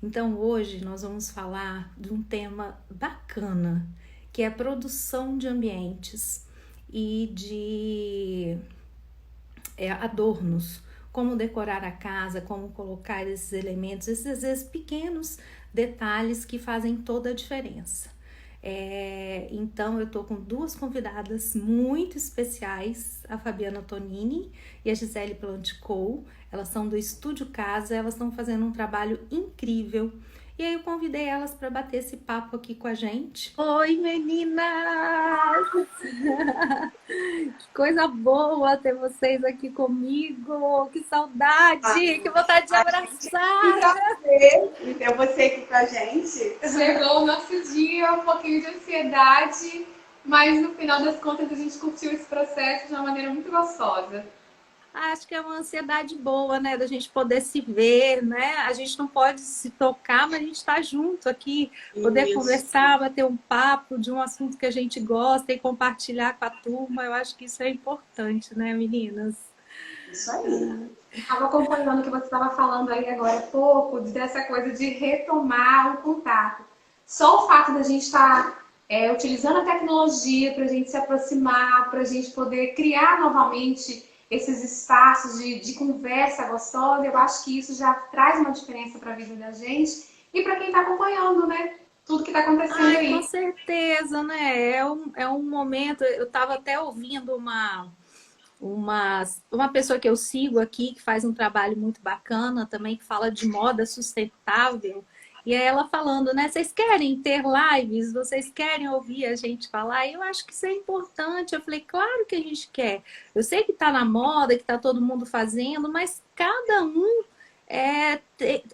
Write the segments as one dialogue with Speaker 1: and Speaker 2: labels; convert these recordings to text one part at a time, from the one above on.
Speaker 1: Então hoje nós vamos falar de um tema bacana, que é a produção de ambientes e de adornos, como decorar a casa, como colocar esses elementos, esses às vezes pequenos detalhes que fazem toda a diferença. Então eu tô com duas convidadas muito especiais, a Fabiana Tonini e a Gisele Planticou. Elas são do Estúdio Casa, elas estão fazendo um trabalho incrível. E aí eu convidei elas para bater esse papo aqui com a gente. Oi, meninas! Que coisa boa ter vocês aqui comigo! Que saudade! Que vontade de
Speaker 2: Que
Speaker 1: abraçar!
Speaker 2: prazer em ter você aqui com a gente.
Speaker 3: Chegou o nosso dia, um pouquinho de ansiedade, mas no final das contas a gente curtiu esse processo de uma maneira muito gostosa.
Speaker 1: Acho que é uma ansiedade boa, né? Da gente poder se ver, né? A gente não pode se tocar, mas a gente está junto aqui, poder conversar, bater um papo de um assunto que a gente gosta e compartilhar com a turma. Eu acho que isso é importante, né, meninas?
Speaker 2: Isso aí.
Speaker 3: Estava acompanhando o que você estava falando aí agora há pouco, dessa coisa de retomar o contato. Só o fato da gente estar utilizando a tecnologia para a gente se aproximar, para a gente poder criar novamente esses espaços de conversa gostosa, eu acho que isso já traz uma diferença para a vida da gente e para quem está acompanhando, né? Tudo que está acontecendo
Speaker 1: Com
Speaker 3: aí.
Speaker 1: certeza, né? É um momento. Eu estava até ouvindo uma pessoa que eu sigo aqui, que faz um trabalho muito bacana também, que fala de moda sustentável. E é ela falando, né? Vocês querem ter lives? Vocês querem ouvir a gente falar? E eu acho que isso é importante. Eu falei, claro que a gente quer. Eu sei que está na moda, que está todo mundo fazendo, mas cada um é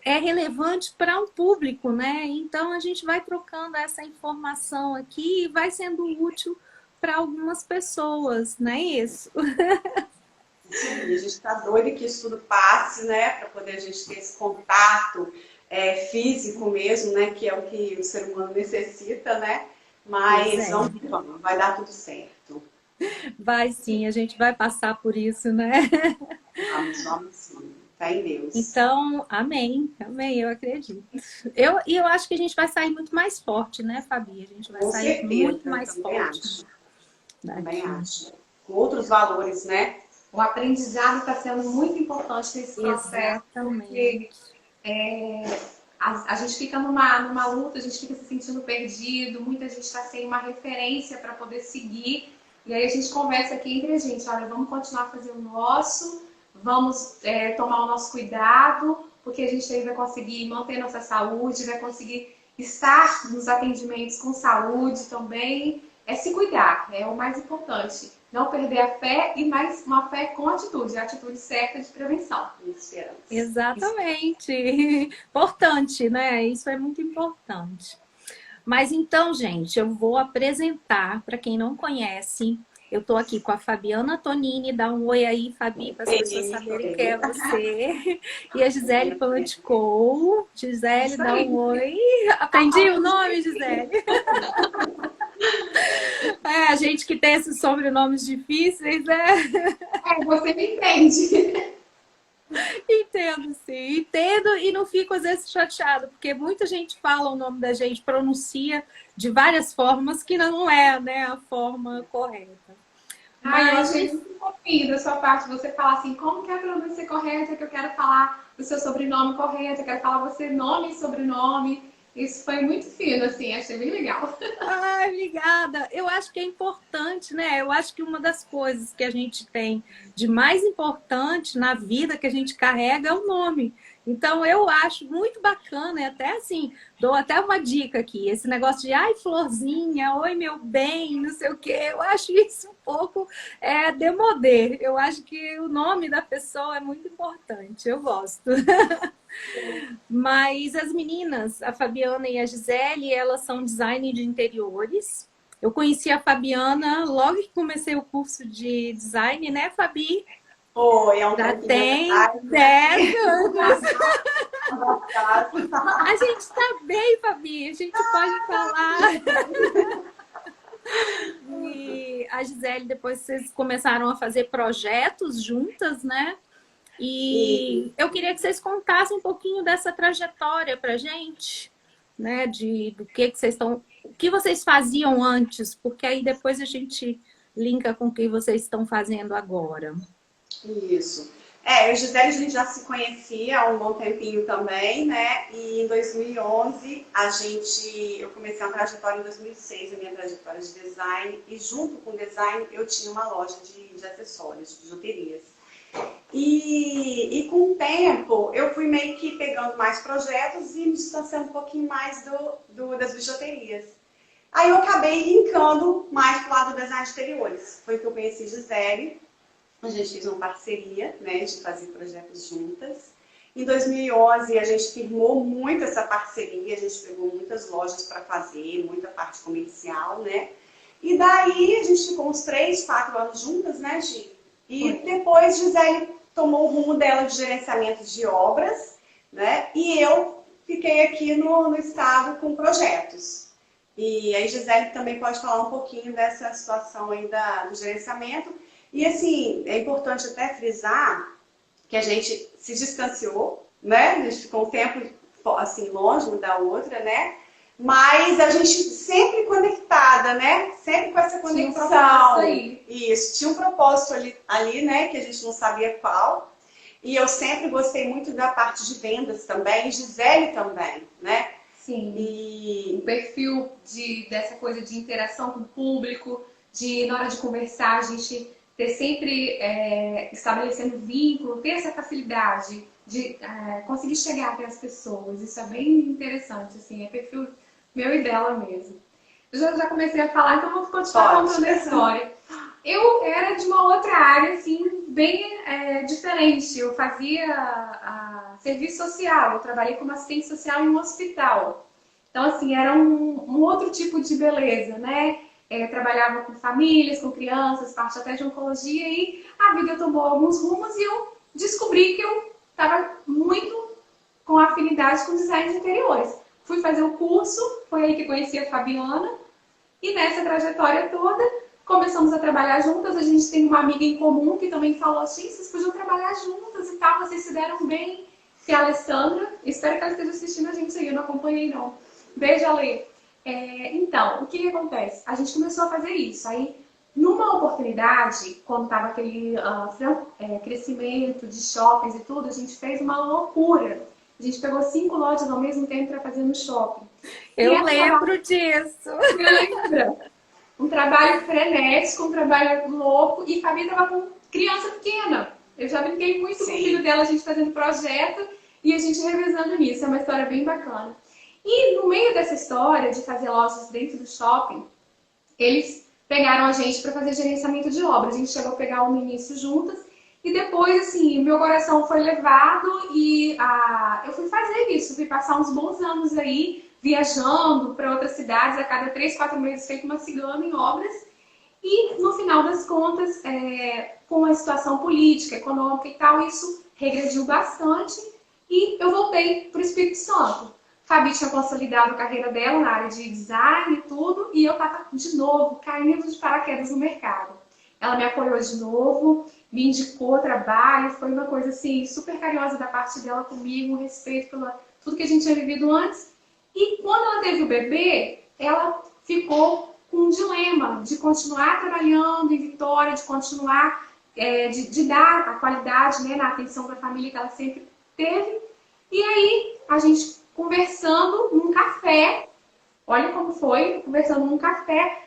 Speaker 1: relevante para um público, né? Então a gente vai trocando essa informação aqui e vai sendo útil para algumas pessoas, não é isso?
Speaker 2: A gente está doido que isso tudo passe, né? Para poder a gente ter esse contato físico mesmo, né? Que é o que o ser humano necessita, né? Mas vamos, vai dar tudo certo.
Speaker 1: Vai sim, a gente vai passar por isso, né?
Speaker 2: Vamos sim. Tá em Deus.
Speaker 1: Então, amém, amém, eu acredito. Eu acho que a gente vai sair muito mais forte, né, Fabi? A gente vai
Speaker 2: Com
Speaker 1: sair
Speaker 2: certeza,
Speaker 1: muito mais
Speaker 2: também
Speaker 1: forte.
Speaker 2: acho. Também acho. Com outros valores, né?
Speaker 3: O aprendizado está sendo muito importante nesse processo, porque a gente fica numa luta, a gente fica se sentindo perdido, muita gente está sem uma referência para poder seguir. E aí a gente conversa aqui entre a gente, olha, vamos continuar a fazer o nosso, vamos tomar o nosso cuidado, porque a gente aí vai conseguir manter nossa saúde, vai conseguir estar nos atendimentos com saúde também. É se cuidar, é o mais importante. Não perder a fé e mais uma fé com atitude, a atitude certa de prevenção e esperança.
Speaker 1: Exatamente. Importante, né? Isso é muito importante. Mas então, gente, eu vou apresentar para quem não conhece. Eu estou aqui com a Fabiana Tonini. Dá um oi aí, Fabi, para as pessoas saberem quem é você. E a Gisele Planticou. Gisele, dá um oi. Aprendi o nome, Gisele. A gente que tem esses sobrenomes difíceis, né?
Speaker 3: Você me entende.
Speaker 1: Entendo, sim. Entendo e não fico às vezes chateada, porque muita gente fala o nome da gente, pronuncia de várias formas que não é, né, a forma correta.
Speaker 3: Eu achei muito fofinho da sua parte você falar assim, como que é a pronúncia correta, que eu quero falar o seu sobrenome correto, eu quero falar você nome e sobrenome. Isso foi muito fino, assim, achei bem legal.
Speaker 1: Ai, obrigada. Eu acho que é importante, né? Eu acho que uma das coisas que a gente tem de mais importante na vida que a gente carrega é o nome. Então, eu acho muito bacana, e até assim, dou até uma dica aqui, esse negócio de ai, florzinha, oi, meu bem, não sei o quê, eu acho isso um pouco demodê. Eu acho que o nome da pessoa é muito importante, eu gosto. Mas as meninas, a Fabiana e a Gisele, elas são design de interiores. Eu conheci a Fabiana logo que comecei o curso de design, né, Fabi?
Speaker 2: Oi, é um
Speaker 1: Já
Speaker 2: pouquinho
Speaker 1: tem
Speaker 2: atrás,
Speaker 1: 10 anos.
Speaker 2: né?
Speaker 1: A gente está bem, Fabi, a gente pode falar. E a Gisele, depois vocês começaram a fazer projetos juntas, né? E eu queria que vocês contassem um pouquinho dessa trajetória pra gente, né? Do que vocês estão, o que vocês faziam antes, porque aí depois a gente linka com o que vocês estão fazendo agora.
Speaker 2: Isso. Eu e Gisele, a gente já se conhecia há um bom tempinho também, né? E em 2011, eu comecei uma trajetória em 2006, a minha trajetória de design, e junto com o design eu tinha uma loja de acessórios, de bijuterias. E com o tempo, eu fui meio que pegando mais projetos e me distanciando um pouquinho mais das bijuterias. Aí eu acabei linkando mais para o lado do design de exteriores. Foi que eu conheci Gisele. A gente fez uma parceria, né, de fazer projetos juntas. Em 2011, a gente firmou muito essa parceria, a gente pegou muitas lojas para fazer, muita parte comercial, né? E daí, a gente ficou uns 3, 4 anos juntas, né, Gi? E depois, Gisele tomou o rumo dela de gerenciamento de obras, né? E eu fiquei aqui no estado com projetos. E aí, Gisele também pode falar um pouquinho dessa situação aí do gerenciamento. E assim, é importante até frisar que a gente se distanciou, né? A gente ficou um tempo assim, longe uma da outra, né? Mas a gente sempre conectada, né? Sempre com essa conexão.
Speaker 3: Tinha um propósito aí.
Speaker 2: Isso, tinha um propósito ali, né? Que a gente não sabia qual. E eu sempre gostei muito da parte de vendas também, e Gisele também, né?
Speaker 3: Sim. E o perfil dessa coisa de interação com o público, na hora de conversar, a gente ter sempre estabelecendo vínculo, ter essa facilidade de conseguir chegar até as pessoas. Isso é bem interessante, assim, é perfil meu e dela mesmo. Eu já comecei a falar, então vou continuar contando a história. Eu era de uma outra área, assim, bem diferente. Eu fazia serviço social, eu trabalhei como assistente social em um hospital. Então, assim, era um outro tipo de beleza, né? Trabalhava com famílias, com crianças, parte até de oncologia, e a vida tomou alguns rumos e eu descobri que eu estava muito com afinidade com design de interiores. Fui fazer o curso, foi aí que conheci a Fabiana, e nessa trajetória toda começamos a trabalhar juntas. A gente tem uma amiga em comum que também falou assim, vocês podiam trabalhar juntas e tal, vocês se deram bem, que é a Alessandra. Espero que ela esteja assistindo a gente aí, eu não acompanhei não. Beijo, Ale. Então, o que acontece? A gente começou a fazer isso. Aí, numa oportunidade, quando estava aquele crescimento de shoppings e tudo, a gente fez uma loucura. A gente pegou 5 lojas ao mesmo tempo para fazer no shopping.
Speaker 1: Eu lembro disso.
Speaker 3: Lembra? Um trabalho frenético, um trabalho louco. E a Fabi estava com criança pequena. Eu já brinquei muito com o filho dela, a gente fazendo projeto e a gente revezando nisso. É uma história bem bacana. E no meio dessa história de fazer lojas dentro do shopping, eles pegaram a gente para fazer gerenciamento de obras. A gente chegou a pegar no início juntas e depois, assim, meu coração foi levado e eu fui fazer isso. Fui passar uns bons anos aí, viajando para outras cidades, a cada 3, 4 meses feito uma cigana em obras. E no final das contas, com a situação política, econômica e tal, isso regrediu bastante e eu voltei para o Espírito Santo. Fabi tinha consolidado a carreira dela na área de design e tudo, e eu estava de novo caindo de paraquedas no mercado. Ela me apoiou de novo, me indicou trabalho, foi uma coisa assim super carinhosa da parte dela comigo, um respeito por tudo que a gente tinha vivido antes. E quando ela teve o bebê, ela ficou com um dilema de continuar trabalhando em Vitória, de continuar, de dar a qualidade, né, na atenção da família que ela sempre teve. E aí a gente conversando num café, olha como foi, conversando num café,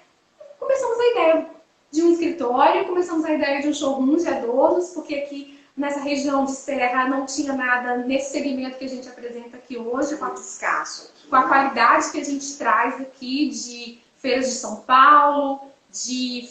Speaker 3: começamos a ideia de um escritório, começamos a ideia de um showroom de adornos, porque aqui nessa região de Serra não tinha nada nesse segmento que a gente apresenta aqui hoje, com a qualidade que a gente traz aqui de feiras de São Paulo, de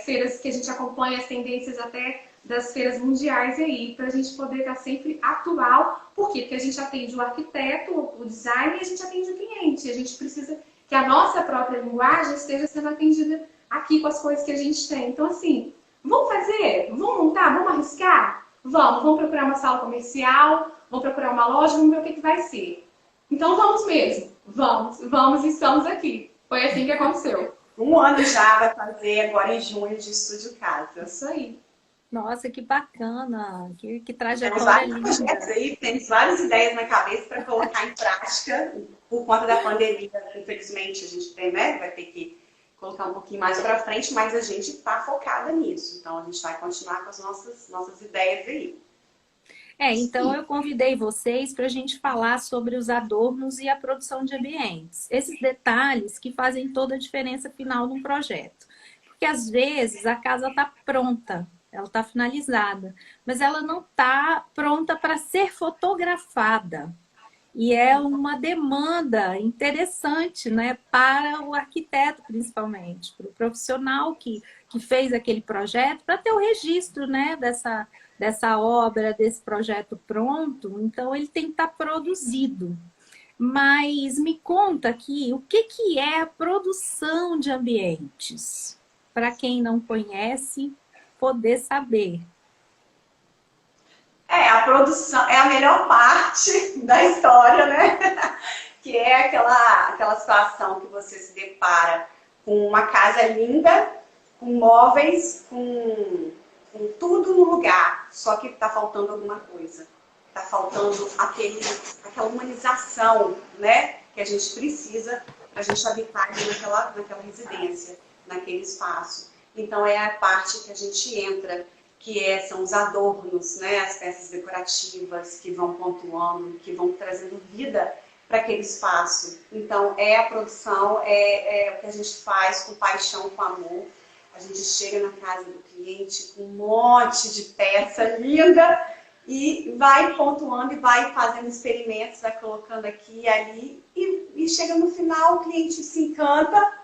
Speaker 3: feiras que a gente acompanha as tendências até das feiras mundiais aí, para a gente poder estar sempre atual. Por quê? Porque a gente atende o arquiteto, o design, e a gente atende o cliente. A gente precisa que a nossa própria linguagem esteja sendo atendida aqui com as coisas que a gente tem. Então, assim, vamos fazer? Vamos montar? Vamos arriscar? Vamos procurar uma sala comercial, vamos procurar uma loja, vamos ver o que vai ser. Então, vamos mesmo. Vamos e estamos aqui. Foi assim que aconteceu.
Speaker 2: 1 ano já vai fazer agora em junho de Estúdio Casa.
Speaker 3: Isso aí.
Speaker 1: Nossa, que bacana, que
Speaker 2: Temos
Speaker 1: trajetória
Speaker 2: vários projetos
Speaker 1: linda.
Speaker 2: aí, temos várias ideias na cabeça para colocar em prática. Por conta da pandemia, infelizmente, a gente tem, né, vai ter que colocar um pouquinho mais para frente, mas a gente está focada nisso. Então, a gente vai continuar com as nossas ideias aí.
Speaker 1: Então eu convidei vocês para a gente falar sobre os adornos e a produção de ambientes. Esses detalhes que fazem toda a diferença final de um projeto. Porque às vezes a casa está pronta, ela está finalizada, mas ela não está pronta para ser fotografada. E é uma demanda interessante, né, para o arquiteto, principalmente, para o profissional que fez aquele projeto, para ter o registro, né, dessa obra, desse projeto pronto. Então, ele tem que estar produzido. Mas me conta aqui, o que é a produção de ambientes? Para quem não conhece, poder saber.
Speaker 2: A produção é a melhor parte da história, né? Que é aquela situação que você se depara com uma casa linda, com móveis, com tudo no lugar, só que está faltando alguma coisa. Está faltando aquela humanização, né? Que a gente precisa para a gente habitar ali naquela residência, naquele espaço. Então é a parte que a gente entra, são os adornos, né? As peças decorativas que vão pontuando, que vão trazendo vida para aquele espaço. Então, a produção, é o que a gente faz com paixão, com amor. A gente chega na casa do cliente com um monte de peça linda e vai pontuando e vai fazendo experimentos, vai colocando aqui e ali. E chega no final, o cliente se encanta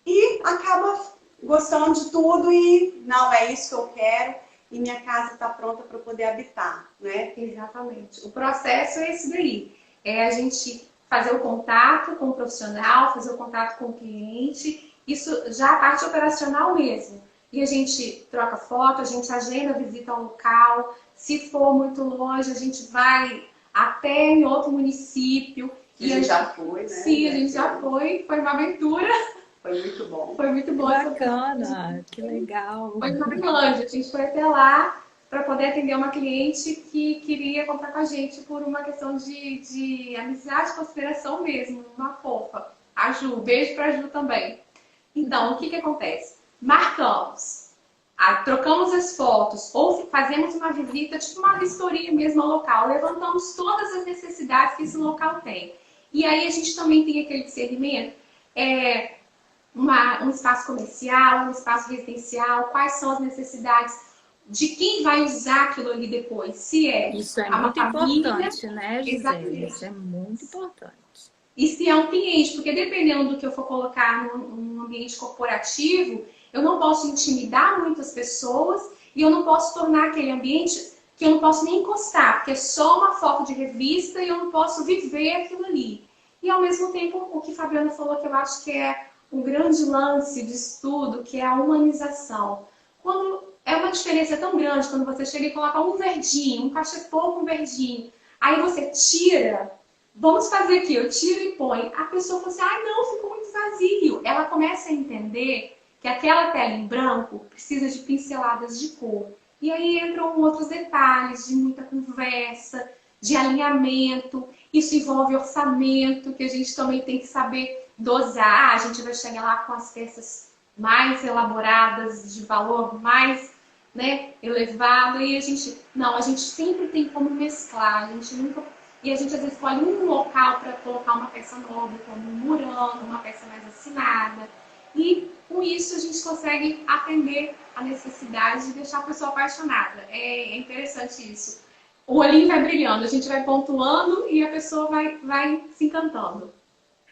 Speaker 2: e acaba gostando de tudo e não, é isso que eu quero. E minha casa está pronta para poder habitar, né?
Speaker 3: Exatamente. O processo é esse daí. É a gente fazer o contato com o profissional, fazer o contato com o cliente. Isso já é a parte operacional mesmo. E a gente troca foto, a gente agenda a visita ao local. Se for muito longe, a gente vai até em outro município.
Speaker 2: E a gente já foi, né?
Speaker 3: Sim, a gente já foi. Foi uma aventura.
Speaker 2: Foi muito bom.
Speaker 3: Foi muito bom.
Speaker 1: Bacana, que legal.
Speaker 3: Foi na Tailândia, a gente foi até lá para poder atender uma cliente que queria comprar com a gente por uma questão de amizade, consideração mesmo, uma fofa. A Ju, beijo para a Ju também. Então, o que acontece? Marcamos, trocamos as fotos, ou fazemos uma visita, tipo uma vistoria mesmo ao local, levantamos todas as necessidades que esse local tem. E aí a gente também tem aquele discernimento, um espaço comercial, um espaço residencial, quais são as necessidades de quem vai usar aquilo ali depois. Se
Speaker 1: isso é
Speaker 3: uma
Speaker 1: muito
Speaker 3: família,
Speaker 1: importante, né, Gisele?
Speaker 3: exatamente.
Speaker 1: Isso é muito importante.
Speaker 3: E se é um cliente, porque dependendo do que eu for colocar num ambiente corporativo, eu não posso intimidar muitas pessoas e eu não posso tornar aquele ambiente que eu não posso nem encostar, porque é só uma foto de revista e eu não posso viver aquilo ali. E ao mesmo tempo, o que a Fabiana falou, que eu acho que é um grande lance de estudo, que é a humanização. Quando é uma diferença tão grande, quando você chega e coloca um verdinho, um cachepô com verdinho, aí você tira, vamos fazer aqui, eu tiro e põe. A pessoa fala assim, não, ficou muito vazio. Ela começa a entender que aquela tela em branco precisa de pinceladas de cor. E aí entram outros detalhes de muita conversa, de alinhamento. Isso envolve orçamento, que a gente também tem que saber dosar. A gente vai chegar lá com as peças mais elaboradas, de valor mais, né, elevado. E a gente sempre tem como mesclar. E a gente às vezes escolhe um local para colocar uma peça nobre, como um murano, uma peça mais assinada. E com isso a gente consegue atender a necessidade de deixar a pessoa apaixonada. É interessante isso. O olhinho vai brilhando, a gente vai pontuando e a pessoa vai se encantando.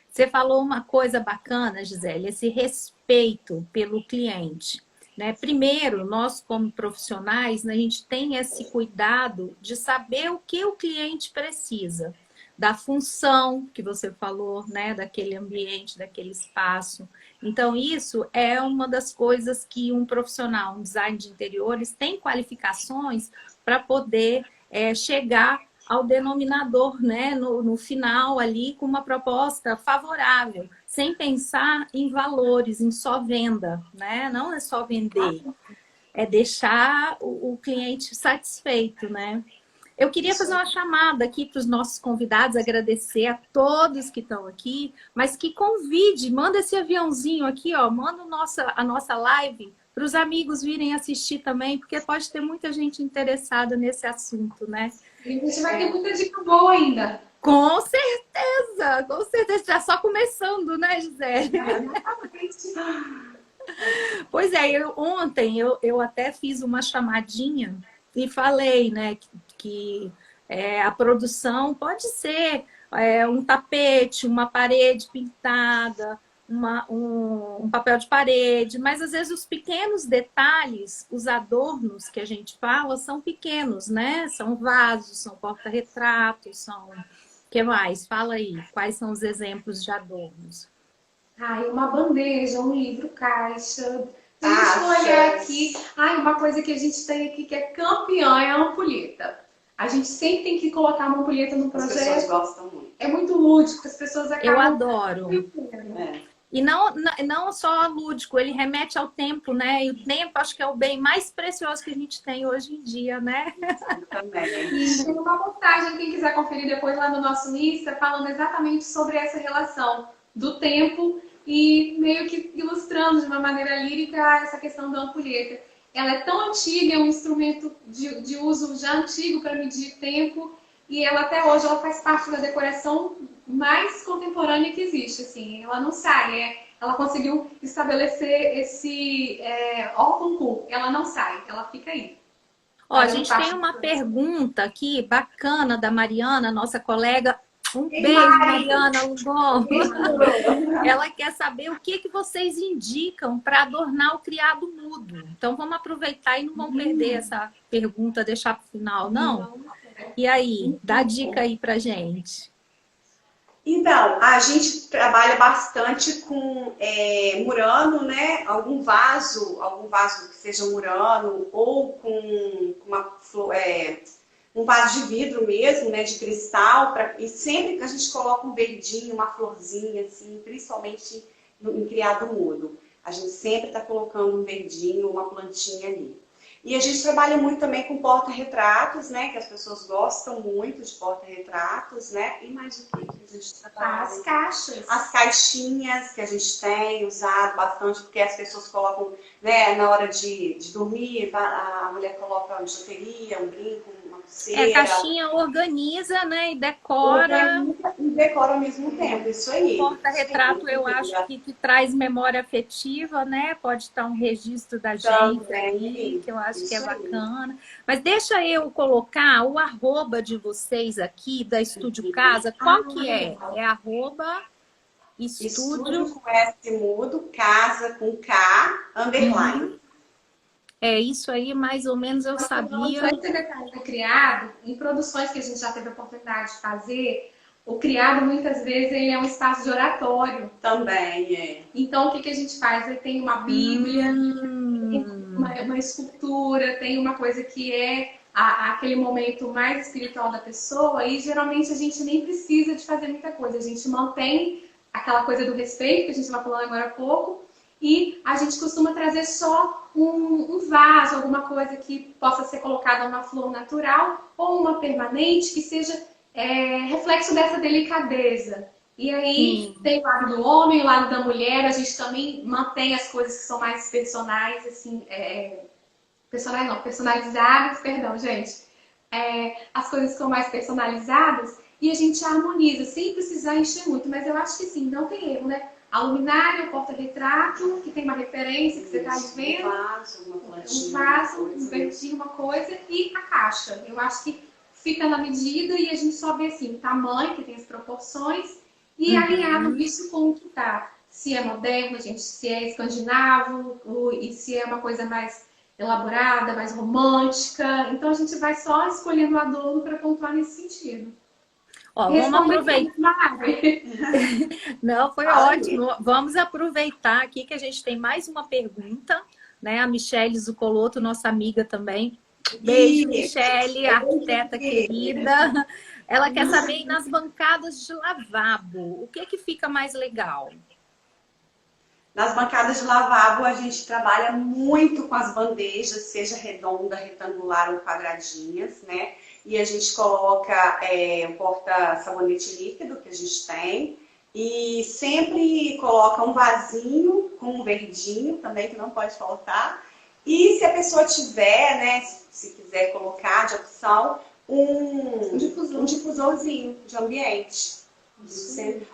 Speaker 1: Você falou uma coisa bacana, Gisele, esse respeito pelo cliente. Né? Primeiro, nós como profissionais, né, a gente tem esse cuidado de saber o que o cliente precisa. Da função que você falou, né, daquele ambiente, daquele espaço. Então, isso é uma das coisas que um profissional, um design de interiores, tem qualificações para poder chegar ao denominador, né, no final ali, com uma proposta favorável, sem pensar em valores, em só venda, né? Não é só vender. é deixar o cliente satisfeito, né? Eu queria fazer uma chamada aqui para os nossos convidados, agradecer a todos que estão aqui, mas que convide, manda esse aviãozinho aqui, ó, manda a nossa live para os amigos virem assistir também, porque pode ter muita gente interessada nesse assunto, né?
Speaker 3: E a gente vai ter muita dica boa ainda.
Speaker 1: Com certeza, com certeza. Já só começando, né, Gisele? Pois é, ontem eu até fiz uma chamadinha e falei, né, que a produção pode ser um tapete, uma parede pintada, um papel de parede, mas às vezes os pequenos detalhes, os adornos que a gente fala, são pequenos, né? São vasos, são porta-retratos, são... O que mais? Fala aí, quais são os exemplos de adornos?
Speaker 3: Ai, uma bandeja, um livro caixa. Se a gente for olhar aqui, uma coisa que a gente tem aqui que é campeã é a ampulheta. A gente sempre tem que colocar uma ampulheta no projeto.
Speaker 2: As pessoas gostam muito.
Speaker 3: É muito lúdico, as pessoas acabam...
Speaker 1: Eu adoro. E não só lúdico, ele remete ao tempo, né? E o tempo acho que é o bem mais precioso que a gente tem hoje em dia, né?
Speaker 2: Também.
Speaker 3: E tem uma postagem, quem quiser conferir depois lá no nosso Insta, falando exatamente sobre essa relação do tempo e meio que ilustrando de uma maneira lírica essa questão da ampulheta. Ela é tão antiga, é um instrumento de uso já antigo para medir tempo e ela até hoje ela faz parte da decoração mais contemporânea que existe. Assim, ela não sai, ela conseguiu estabelecer esse concurso. Ela não sai, ela fica aí.
Speaker 1: Ó, a gente tem uma pergunta aqui bacana da Mariana, nossa colega. Um beijo, Mariana Lugon. Ela quer saber o que vocês indicam para adornar o criado mudo. Então, vamos aproveitar e não vamos perder essa pergunta, deixar para o final, não? E aí, dá dica aí para gente.
Speaker 2: Então, a gente trabalha bastante com murano, né? Algum vaso que seja murano ou com uma flor... um vaso de vidro mesmo, né, de cristal, e sempre que a gente coloca um verdinho, uma florzinha, assim, principalmente em criado mudo. A gente sempre está colocando um verdinho, uma plantinha ali. E a gente trabalha muito também com porta-retratos, né, que as pessoas gostam muito de porta-retratos, né, e mais o que a gente trabalha?
Speaker 3: As caixas.
Speaker 2: As caixinhas que a gente tem usado bastante, porque as pessoas colocam, né, na hora de dormir, a mulher coloca uma bijuteria, um brinco,
Speaker 1: a caixinha organiza, né, e decora.
Speaker 2: E decora ao mesmo tempo, isso aí.
Speaker 1: Porta-retrato, eu acho que traz memória afetiva, né? Pode estar um registro da gente aí, que eu acho que é bacana. Mas deixa eu colocar o arroba de vocês aqui, da Estúdio Casa. Qual que é? É arroba
Speaker 2: Estúdio com S mudo, casa com K, underline.
Speaker 1: É isso aí, mais ou menos eu sabia.
Speaker 3: O criado, em produções que a gente já teve a oportunidade de fazer, o criado muitas vezes ele é um espaço de oratório.
Speaker 2: Também,
Speaker 3: Então o que a gente faz? Ele tem uma Bíblia, uma escultura, tem uma coisa que é aquele momento mais espiritual da pessoa e geralmente a gente nem precisa de fazer muita coisa. A gente mantém aquela coisa do respeito que a gente vai falando agora há pouco. E a gente costuma trazer só um vaso, alguma coisa que possa ser colocada uma flor natural ou uma permanente que seja reflexo dessa delicadeza. E aí tem o lado do homem, o lado da mulher, a gente também mantém as coisas que são mais personais, assim, personalizadas, perdão, gente. As coisas que são mais personalizadas e a gente harmoniza, sem precisar encher muito. Mas eu acho que sim, não tem erro, né? A luminária, o porta-retrato, que tem uma referência que você está vendo. Um vaso, um verdinho, uma coisa. E a caixa. Eu acho que fica na medida e a gente só vê assim, o tamanho, que tem as proporções. E alinhado isso com o que está. Se é moderno, gente, se é escandinavo, e se é uma coisa mais elaborada, mais romântica. Então a gente vai só escolhendo o adorno para pontuar nesse sentido.
Speaker 1: Ó, vamos aproveitar. Não, foi ótimo. Vamos aproveitar aqui que a gente tem mais uma pergunta, né? A Michele Zucoloto, nossa amiga também. Beijo, Michele, arquiteta querida. Ela quer saber nas bancadas de lavabo, o que fica mais legal?
Speaker 2: Nas bancadas de lavabo, a gente trabalha muito com as bandejas, seja redonda, retangular ou quadradinhas, né? E a gente coloca o porta-sabonete líquido que a gente tem. E sempre coloca um vasinho com um verdinho também, que não pode faltar. E se a pessoa tiver, né, se quiser colocar de opção, um difusorzinho de ambiente.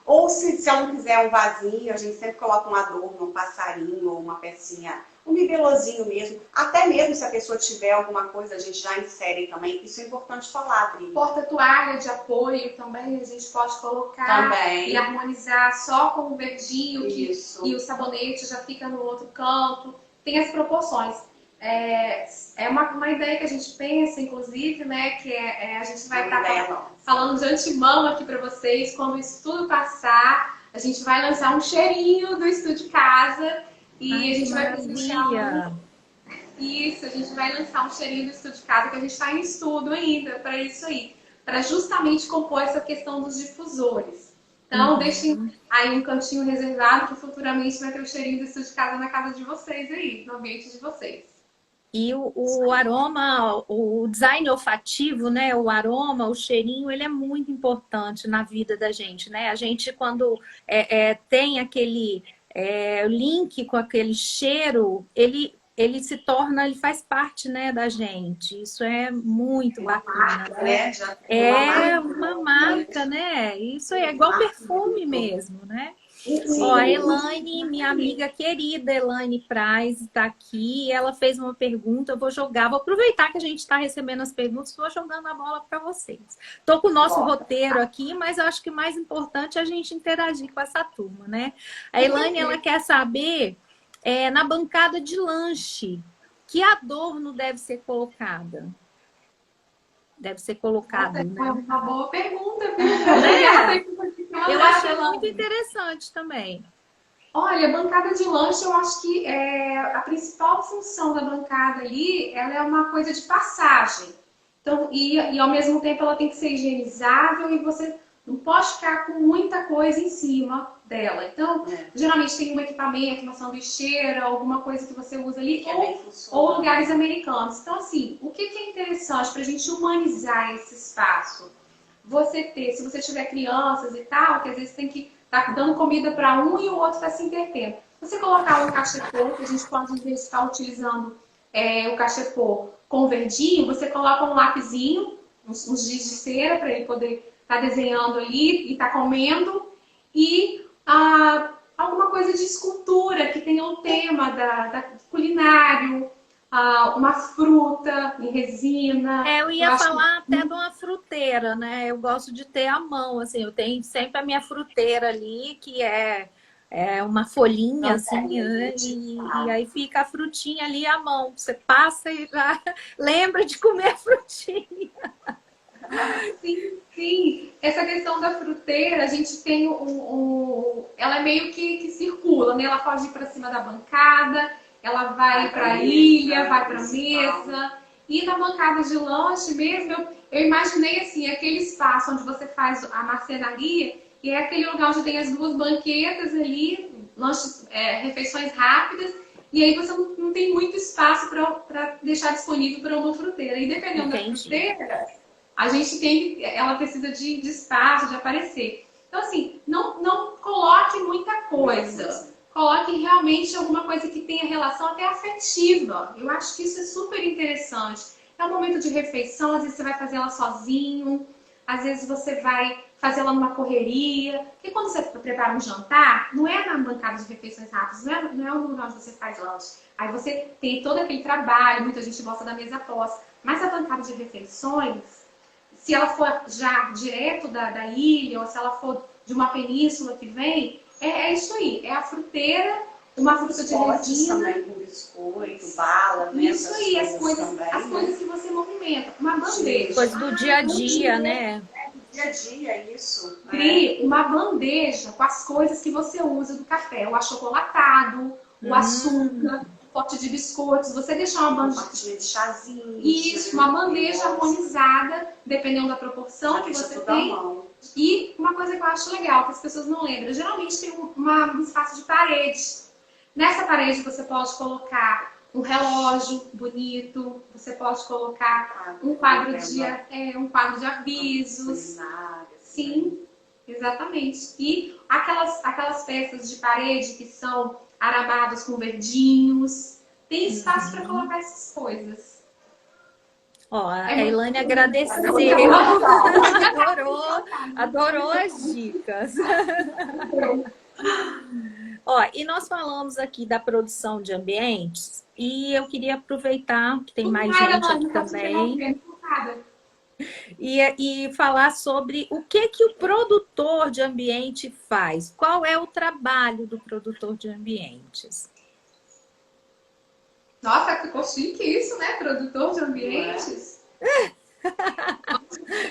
Speaker 2: Ou se ela não quiser um vasinho, a gente sempre coloca um adorno, um passarinho ou uma pecinha, um bibelozinho mesmo. Até mesmo se a pessoa tiver alguma coisa, a gente já insere também. Isso é importante falar, Adri.
Speaker 3: Porta-toalha de apoio também a gente pode colocar
Speaker 2: também.
Speaker 3: E harmonizar só com o verdinho
Speaker 2: Isso.
Speaker 3: E o sabonete já fica no outro canto. Tem as proporções. É uma ideia que a gente pensa, inclusive, né, que a gente vai estar falando de antemão aqui para vocês, quando isso tudo passar, a gente vai lançar um cheirinho do Estúdio Casa e a gente vai presentear isso, a gente vai lançar um cheirinho do Estúdio Casa, que a gente está em estudo ainda para isso aí, para justamente compor essa questão dos difusores. Então, deixem aí um cantinho reservado que futuramente vai ter o cheirinho do Estúdio Casa na casa de vocês aí, no ambiente de vocês.
Speaker 1: E o aroma, o design olfativo, né? O aroma, o cheirinho, ele é muito importante na vida da gente, né? A gente, quando tem aquele link com aquele cheiro, ele se torna, ele faz parte, né, da gente. Isso é muito bacana, né? É uma marca, né? Isso é igual perfume mesmo, né? Ó, a Elaine, minha amiga querida Elaine Praz, está aqui. Ela fez uma pergunta, eu vou jogar. Vou aproveitar que a gente está recebendo as perguntas, vou jogando a bola para vocês. Estou com o nosso roteiro aqui, mas eu acho que o mais importante é a gente interagir com essa turma, né? A Elaine, ela quer saber, na bancada de lanche, que adorno deve ser colocada? Deve ser colocado, né?
Speaker 3: É uma boa pergunta, viu?
Speaker 1: Eu achei muito interessante também.
Speaker 3: Olha, bancada de lanche, eu acho que a principal função da bancada ali, ela é uma coisa de passagem. Então, e ao mesmo tempo ela tem que ser higienizável e você não pode ficar com muita coisa em cima dela. Então, geralmente tem um equipamento, uma sanduicheira, alguma coisa que você usa ali, ou lugares americanos. Então, assim, o que é interessante para a gente humanizar esse espaço? Você ter, se você tiver crianças e tal, que às vezes tem que estar dando comida para um e o outro está se entretendo. Você colocar um cachepô, que a gente pode às vezes estar utilizando o cachepô com verdinho, você coloca um lapisinho, uns giz de cera para ele poder estar desenhando ali e estar comendo, e alguma coisa de escultura que tenha o tema da culinário, uma fruta em resina.
Speaker 1: Eu ia falar até de uma fruteira, né? Eu gosto de ter à mão, assim, eu tenho sempre a minha fruteira ali, que é uma folhinha, assim, né? E aí fica a frutinha ali à mão. Você passa e já lembra de comer a frutinha.
Speaker 3: Sim. Essa questão da fruteira, a gente tem ela é meio que circula, né? Ela pode ir para cima da bancada, ela vai para a ilha, vai para a mesa. E na bancada de lanche mesmo, eu imaginei assim, aquele espaço onde você faz a marcenaria, e é aquele lugar onde tem as duas banquetas ali, lanches, refeições rápidas, e aí você não tem muito espaço para deixar disponível para uma fruteira. E dependendo da fruteira, ela precisa de espaço, de aparecer. Então assim, não coloque muita coisa. Coloque realmente alguma coisa que tenha relação até afetiva. Eu acho que isso é super interessante. É um momento de refeição, às vezes você vai fazer ela sozinho, às vezes você vai fazer ela numa correria. Porque quando você prepara um jantar, não é na bancada de refeições rápidas, não é o lugar onde você faz lanche. Aí você tem todo aquele trabalho, muita gente gosta da mesa posta. Mas a bancada de refeições, se ela for já direto da ilha, ou se ela for de uma península que vem, é isso aí, é a fruteira, uma fruta de resina.
Speaker 2: Também com biscoito, bala, né?
Speaker 3: Isso aí, as coisas que você movimenta. Uma bandeja.
Speaker 1: Coisa do dia a dia, né?
Speaker 2: Dia a dia, isso.
Speaker 3: Crie uma bandeja com as coisas que você usa do café. O achocolatado, o açúcar, o pote de biscoitos. Você deixar uma bandeja.
Speaker 2: Uma de chazinho.
Speaker 3: Isso, uma bandeja harmonizada, dependendo da proporção que você tem. E uma coisa que eu acho legal, que as pessoas não lembram. Geralmente tem um espaço de parede. Nessa parede você pode colocar um relógio bonito, você pode colocar um quadro de avisos. Sim, exatamente. E aquelas peças de parede que são aramadas com verdinhos, tem espaço para colocar essas coisas.
Speaker 1: Ó, a Elaine agradeceu, adorou as dicas. Ó, e nós falamos aqui da produção de ambientes e eu queria aproveitar que tem mais gente aqui também e falar sobre o que o produtor de ambiente faz. Qual é o trabalho do produtor de ambientes?
Speaker 3: Nossa, ficou chique isso, né? Produtor de ambientes.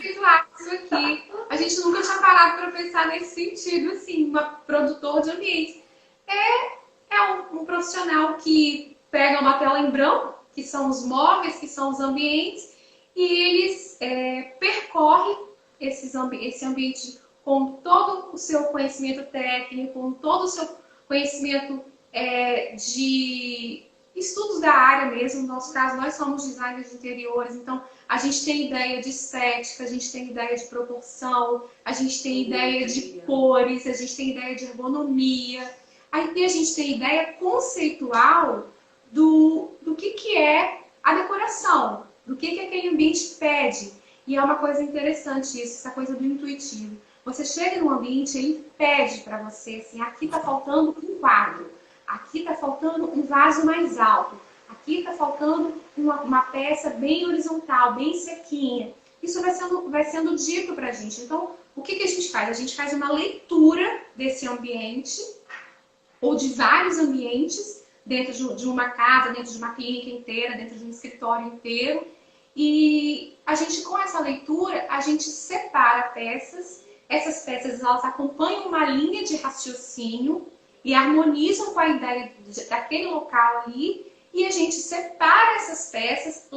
Speaker 3: Isso aqui. A gente nunca tinha parado para pensar nesse sentido, assim, produtor de ambientes. É um profissional que pega uma tela em branco, que são os móveis, que são os ambientes, e eles percorrem esse ambiente com todo o seu conhecimento técnico, com todo o seu conhecimento de estudos da área mesmo. No nosso caso, nós somos designers de interiores, então a gente tem ideia de estética, a gente tem ideia de proporção, a gente tem ideia de cores, a gente tem ideia de ergonomia. Aí a gente tem ideia conceitual do que é a decoração, do que aquele ambiente pede. E é uma coisa interessante isso, essa coisa do intuitivo. Você chega num ambiente, ele pede para você, assim, aqui está faltando um quadro, aqui está faltando um vaso mais alto, aqui está faltando uma peça bem horizontal, bem sequinha. Isso vai sendo dito para a gente. Então, o que a gente faz? A gente faz uma leitura desse ambiente, ou de vários ambientes, dentro de uma casa, dentro de uma clínica inteira, dentro de um escritório inteiro. E a gente, com essa leitura, a gente separa peças. Essas peças, elas acompanham uma linha de raciocínio e harmonizam com a ideia daquele local ali. E a gente separa essas peças,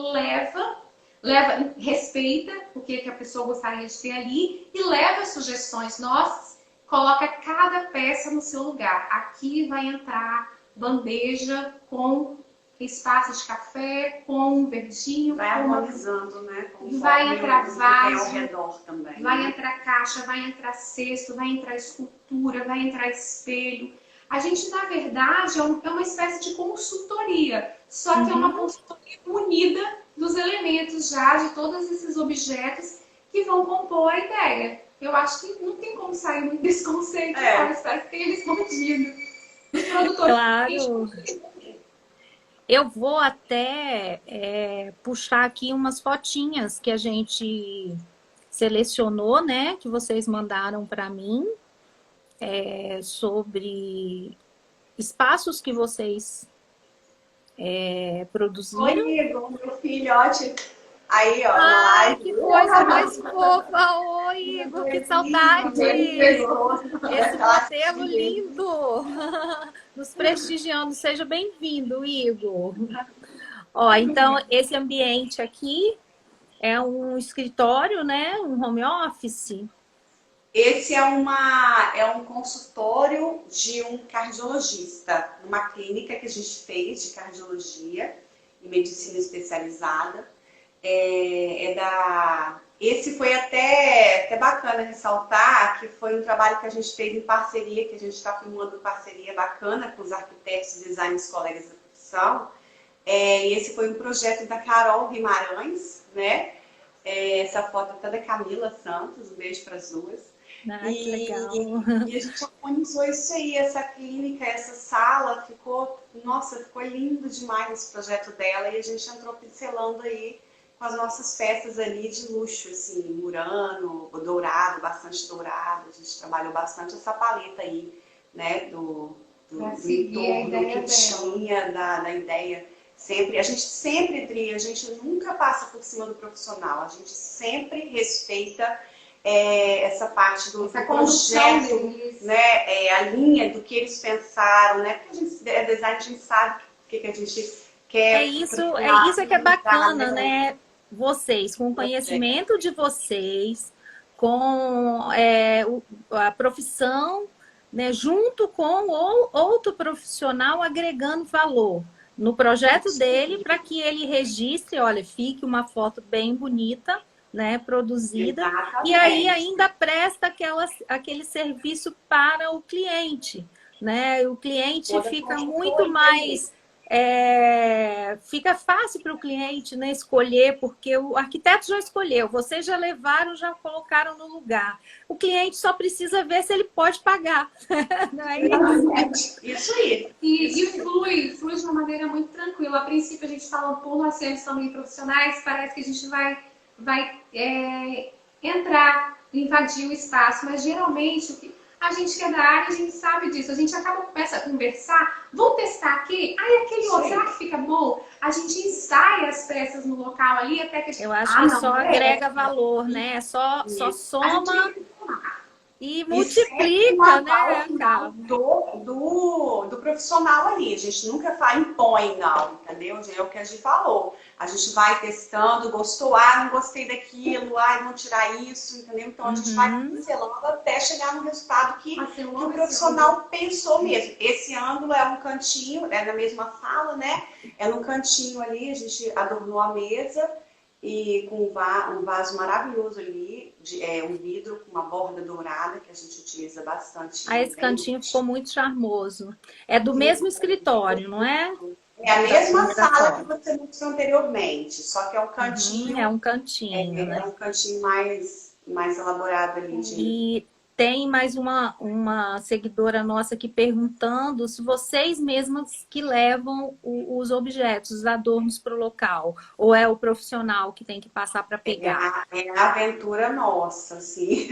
Speaker 3: respeita o que a pessoa gostaria de ter ali e leva sugestões nossas. Coloca cada peça no seu lugar. Aqui vai entrar bandeja com espaço de café, com um verdinho.
Speaker 2: Vai harmonizando, né?
Speaker 3: Vai entrar vaso,
Speaker 2: ao redor também.
Speaker 3: Vai entrar caixa, vai entrar cesto, vai entrar escultura, vai entrar espelho. A gente, na verdade, é uma espécie de consultoria. Só que é uma consultoria unida dos elementos já, de todos esses objetos que vão compor a ideia. Eu acho que não tem como sair muito desse conceito, cara. Espero que tenha respondido. Os produtores.
Speaker 1: Claro. Eu vou até puxar aqui umas fotinhas que a gente selecionou, né? Que vocês mandaram para mim, sobre espaços que vocês produziram.
Speaker 2: Oi, Igor, meu filhote. Aí, ó.
Speaker 1: Ai, que coisa mais fofa! Oi, Igor, que saudade! Esse modelo lindo! Nos prestigiando. Seja bem-vindo, Igor. Ó, então, esse ambiente aqui é um escritório, né? Um home office.
Speaker 2: Esse é um consultório de um cardiologista, numa clínica que a gente fez de cardiologia e medicina especializada. Esse foi até bacana ressaltar que foi um trabalho que a gente fez em parceria, que a gente está filmando em parceria bacana com os arquitetos e designers colegas da profissão. E esse foi um projeto da Carol Guimarães, né? Essa foto até da Camila Santos, um beijo para as duas.
Speaker 1: Que legal.
Speaker 2: E a gente harmonizou isso aí, essa clínica, essa sala, ficou lindo demais esse projeto dela, e a gente entrou pincelando aí com as nossas peças ali de luxo, assim, murano, dourado, bastante dourado. A gente trabalhou bastante essa paleta aí, né, do entorno que tinha, da ideia. A gente nunca passa por cima do profissional, a gente sempre respeita essa parte do projeto, né, a linha do que eles pensaram, né, porque a gente é design, a gente sabe o que a gente quer.
Speaker 1: Isso que é bacana, né? Vocês, com o conhecimento de vocês, com a profissão né, junto com outro profissional agregando valor no projeto dele para que ele registre, olha, fique uma foto bem bonita, né, produzida, e aí
Speaker 2: Exatamente.
Speaker 1: ainda presta aquele serviço para o cliente, né? O cliente
Speaker 2: Toda
Speaker 1: fica muito
Speaker 2: consultoria ali.
Speaker 1: mais fica fácil para o cliente, né, escolher, porque o arquiteto já escolheu, vocês já levaram, já colocaram no lugar. O cliente só precisa ver se ele pode pagar. Não é isso?
Speaker 2: Exatamente. Isso aí.
Speaker 3: E flui de uma maneira muito tranquila. A princípio, a gente fala, por nós sermos também profissionais, parece que a gente vai entrar, invadir o espaço, mas geralmente a gente que é da área, a gente sabe disso. A gente começa a conversar, vamos testar aqui, aquele outro, será que fica bom? A gente ensaia as peças no local ali até que a gente...
Speaker 1: Eu acho que
Speaker 3: não,
Speaker 1: só agrega valor, né? Só soma e multiplica, né, Carla?
Speaker 2: Do profissional ali. A gente nunca fala impõe, não, entendeu? É o que a gente falou. A gente vai testando, gostou, não gostei daquilo, vamos tirar isso, entendeu? Então a gente vai pincelando até chegar no resultado que o profissional pensou mesmo. Esse ângulo é um cantinho, é na mesma sala, né? É num cantinho ali, a gente adornou a mesa e com um vaso maravilhoso ali, um vidro com uma borda dourada, que a gente utiliza bastante.
Speaker 1: Esse cantinho ficou muito charmoso. É do mesmo escritório, não é?
Speaker 2: É a mesma sala que você mostrou anteriormente, só que é um cantinho.
Speaker 1: É um cantinho, né?
Speaker 2: É um cantinho mais elaborado ali.
Speaker 1: E tem mais uma seguidora nossa aqui perguntando se vocês mesmas que levam os objetos, os adornos para o local, ou é o profissional que tem que passar para pegar?
Speaker 2: É a aventura nossa, assim.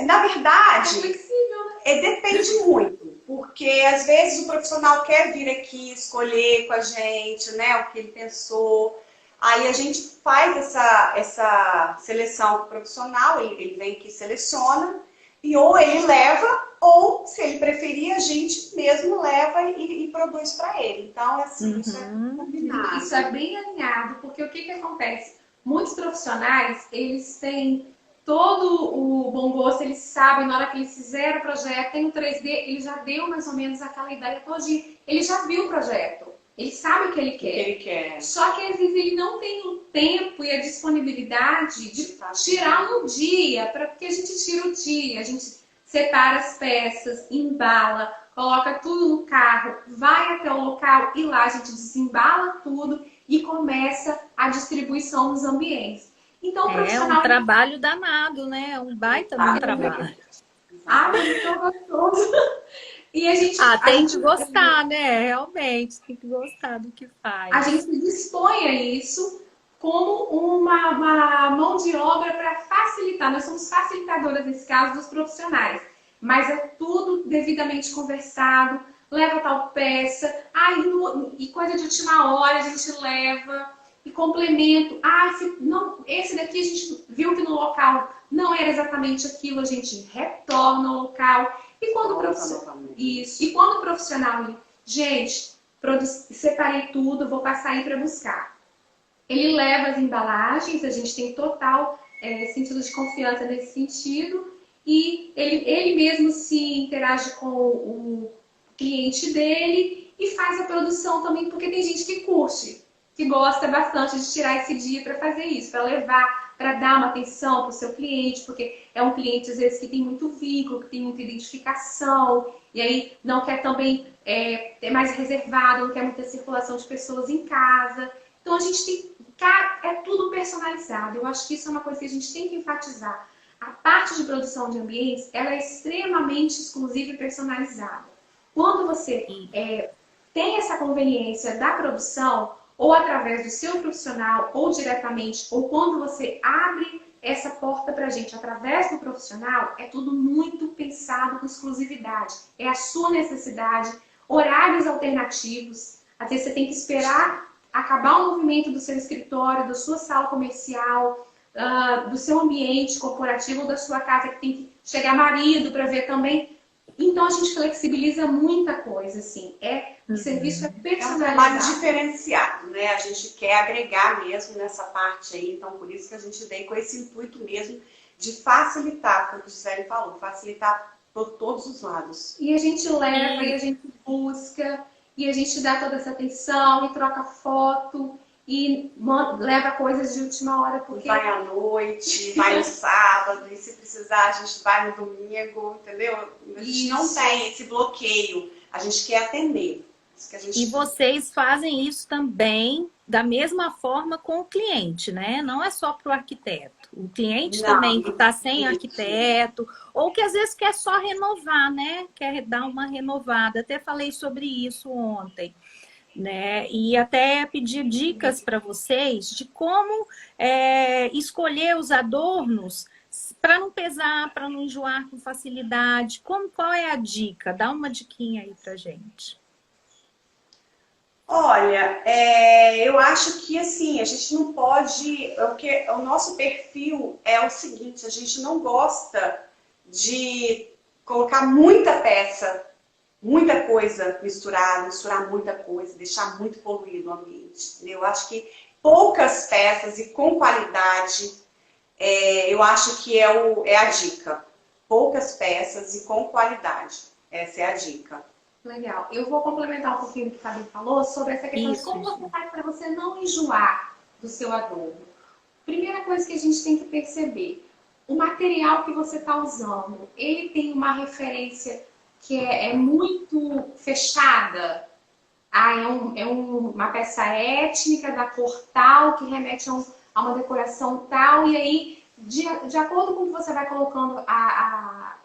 Speaker 2: Na verdade,
Speaker 3: É flexível, né?
Speaker 2: Depende muito, porque às vezes o profissional quer vir aqui escolher com a gente, né, o que ele pensou. Aí a gente faz essa seleção profissional, ele vem aqui e seleciona, e ou ele leva, ou se ele preferir, a gente mesmo leva e produz para ele. Então, assim, isso é combinado.
Speaker 3: Isso é bem alinhado, porque o que acontece? Muitos profissionais, eles têm todo o bom gosto, eles sabem, na hora que eles fizeram o projeto, tem o 3D, ele já deu mais ou menos aquela ideia todinha. Ele já viu o projeto, ele sabe o que ele quer. Só que às vezes ele não tem o tempo e a disponibilidade de tirar um dia, porque a gente tira o dia, a gente separa as peças, embala, coloca tudo no carro, vai até o local e lá a gente desembala tudo e começa a distribuição nos ambientes. Então, o profissional...
Speaker 1: É um trabalho danado, né? É um baita de um trabalho.
Speaker 3: Muito gostoso. E a gente...
Speaker 1: tem que gostar, né? Realmente, tem que gostar do que faz.
Speaker 3: A gente dispõe a isso como uma mão de obra para facilitar. Nós somos facilitadoras, nesse caso, dos profissionais. Mas é tudo devidamente conversado, leva tal peça, e coisa de última hora a gente leva, e complemento. Esse daqui a gente viu que no local não era exatamente aquilo, a gente retorna ao local. E quando o profissional, gente, separei tudo, vou passar aí para buscar. Ele leva as embalagens, a gente tem total sentido de confiança nesse sentido, e ele mesmo se interage com o cliente dele e faz a produção também, porque tem gente que curte, que gosta bastante de tirar esse dia para fazer isso, para levar, para dar uma atenção para o seu cliente, porque é um cliente às vezes que tem muito vínculo, que tem muita identificação, e aí não quer também ter mais reservado, não quer muita circulação de pessoas em casa. Então a gente tem, é tudo personalizado. Eu acho que isso é uma coisa que a gente tem que enfatizar. A parte de produção de ambientes, ela é extremamente exclusiva e personalizada. Quando você tem essa conveniência da produção, ou através do seu profissional, ou diretamente, ou quando você abre essa porta para a gente através do profissional, é tudo muito pensado com exclusividade. É a sua necessidade, horários alternativos. Às vezes você tem que esperar acabar o movimento do seu escritório, da sua sala comercial, do seu ambiente corporativo ou da sua casa, que tem que chegar marido para ver também. Então a gente flexibiliza muita coisa, assim. O serviço é personalizado.
Speaker 2: É um trabalho diferenciado, né? A gente quer agregar mesmo nessa parte aí, então por isso que a gente veio com esse intuito mesmo de facilitar, como a Gisele falou, facilitar por todos os lados.
Speaker 3: E a gente leva, e a gente busca, e a gente dá toda essa atenção, e troca foto, e leva coisas de última hora, porque...
Speaker 2: Vai à noite, vai no sábado, e se precisar a gente vai no domingo, entendeu? A gente não tem esse bloqueio, a gente quer atender.
Speaker 1: E vocês fazem isso também da mesma forma com o cliente, né? Não é só para o arquiteto. O cliente também que está sem arquiteto, ou que às vezes quer só renovar, né? Quer dar uma renovada. Até falei sobre isso ontem, né? E até pedir dicas para vocês de como escolher os adornos para não pesar, para não enjoar com facilidade. Qual é a dica? Dá uma diquinha aí para gente.
Speaker 2: Olha, eu acho que assim, a gente não pode. O nosso perfil é o seguinte, a gente não gosta de colocar muita peça, muita coisa misturada, misturar muita coisa, deixar muito poluído o ambiente. Eu acho que poucas peças e com qualidade, eu acho que é a dica. Poucas peças e com qualidade. Essa é a dica.
Speaker 3: Legal. Eu vou complementar um pouquinho o que a Fabi falou sobre essa questão de como você faz para você não enjoar do seu adorno. Primeira coisa que a gente tem que perceber, o material que você está usando, ele tem uma referência que é muito fechada. Uma peça étnica da cor tal, que remete a uma decoração tal, e aí, de acordo com o que você vai colocando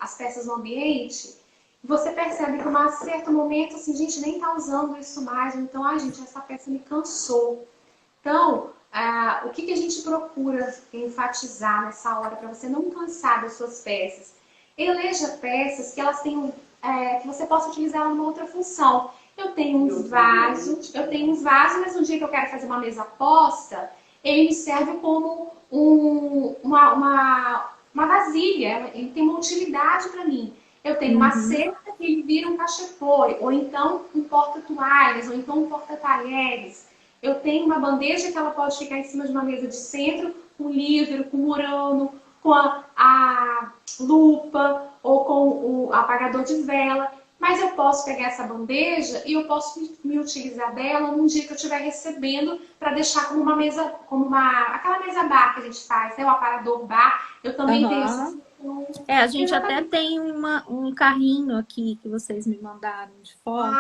Speaker 3: as peças no ambiente, você percebe que em um certo momento, assim, gente, nem tá usando isso mais, então, gente, essa peça me cansou. Então, o que a gente procura enfatizar nessa hora para você não cansar das suas peças? Eleja peças que elas tenham, que você possa utilizar numa outra função. Eu tenho um vaso, mas no dia que eu quero fazer uma mesa posta, ele me serve como uma vasilha, ele tem uma utilidade para mim. Eu tenho uma cesta que ele vira um cachepô, ou então um porta-toalhas, ou então um porta-talheres. Eu tenho uma bandeja que ela pode ficar em cima de uma mesa de centro, com livro, com murano, com a lupa, ou com o apagador de vela. Mas eu posso pegar essa bandeja e eu posso me utilizar dela num dia que eu estiver recebendo para deixar como uma mesa, aquela mesa bar que a gente faz, né? O aparador bar. Eu também tenho essa.
Speaker 1: A gente até tem um carrinho aqui que vocês me mandaram de foto.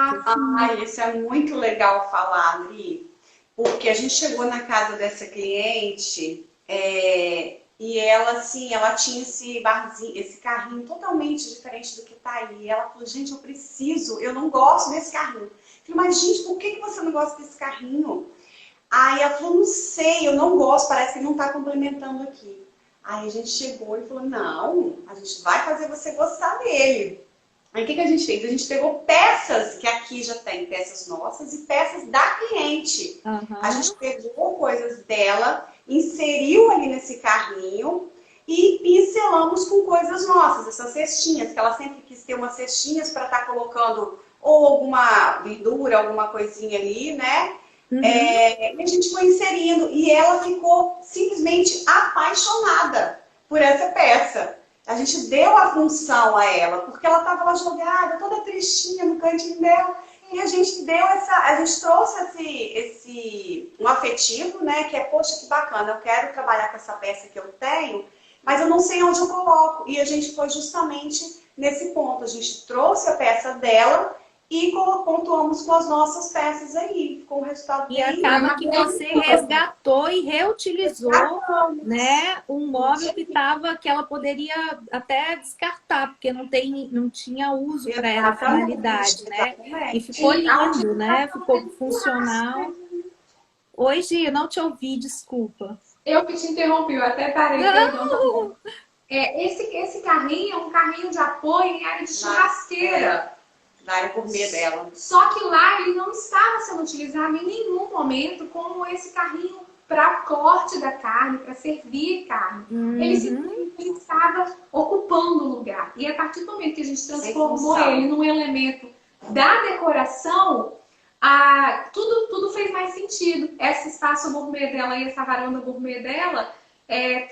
Speaker 2: Isso é muito legal falar, Adri, porque a gente chegou na casa dessa cliente e ela, assim, ela tinha esse barzinho, esse carrinho totalmente diferente do que tá aí. E ela falou, gente, eu não gosto desse carrinho. Eu falei, mas gente, por que você não gosta desse carrinho? Aí ela falou, não sei, eu não gosto, parece que ele não tá complementando aqui. Aí a gente chegou e falou, não, a gente vai fazer você gostar dele. Aí o que a gente fez? A gente pegou peças, que aqui já tem peças nossas, e peças da cliente. A gente pegou coisas dela, inseriu ali nesse carrinho e pincelamos com coisas nossas, essas cestinhas, que ela sempre quis ter umas cestinhas para estar colocando ou alguma verdura, alguma coisinha ali, né? E a gente foi inserindo e ela ficou simplesmente apaixonada por essa peça. A gente deu a função a ela, porque ela estava lá jogada, toda tristinha no cantinho dela, e a gente trouxe um afetivo, né, que é, poxa, que bacana, eu quero trabalhar com essa peça que eu tenho, mas eu não sei onde eu coloco. E a gente foi justamente nesse ponto, a gente trouxe a peça dela e pontuamos com as nossas peças aí. Ficou um resultado bem...
Speaker 1: E acaba que você resgatou e reutilizou, né, um móvel que ela poderia até descartar, porque não tinha uso para ela, finalidade, né? E ficou lindo, né? Ficou funcional. Oi, Gi, eu não te ouvi, desculpa.
Speaker 3: Eu que te interrompi, eu até parei. Esse carrinho é um carrinho de apoio em área de churrasqueira.
Speaker 2: Na área gourmet dela.
Speaker 3: Só que lá ele não estava sendo utilizado em nenhum momento como esse carrinho para corte da carne, para servir carne. Ele simplesmente estava ocupando o lugar. E a partir do momento que a gente transformou ele num elemento da decoração, tudo fez mais sentido. Esse espaço gourmet dela e essa varanda gourmet dela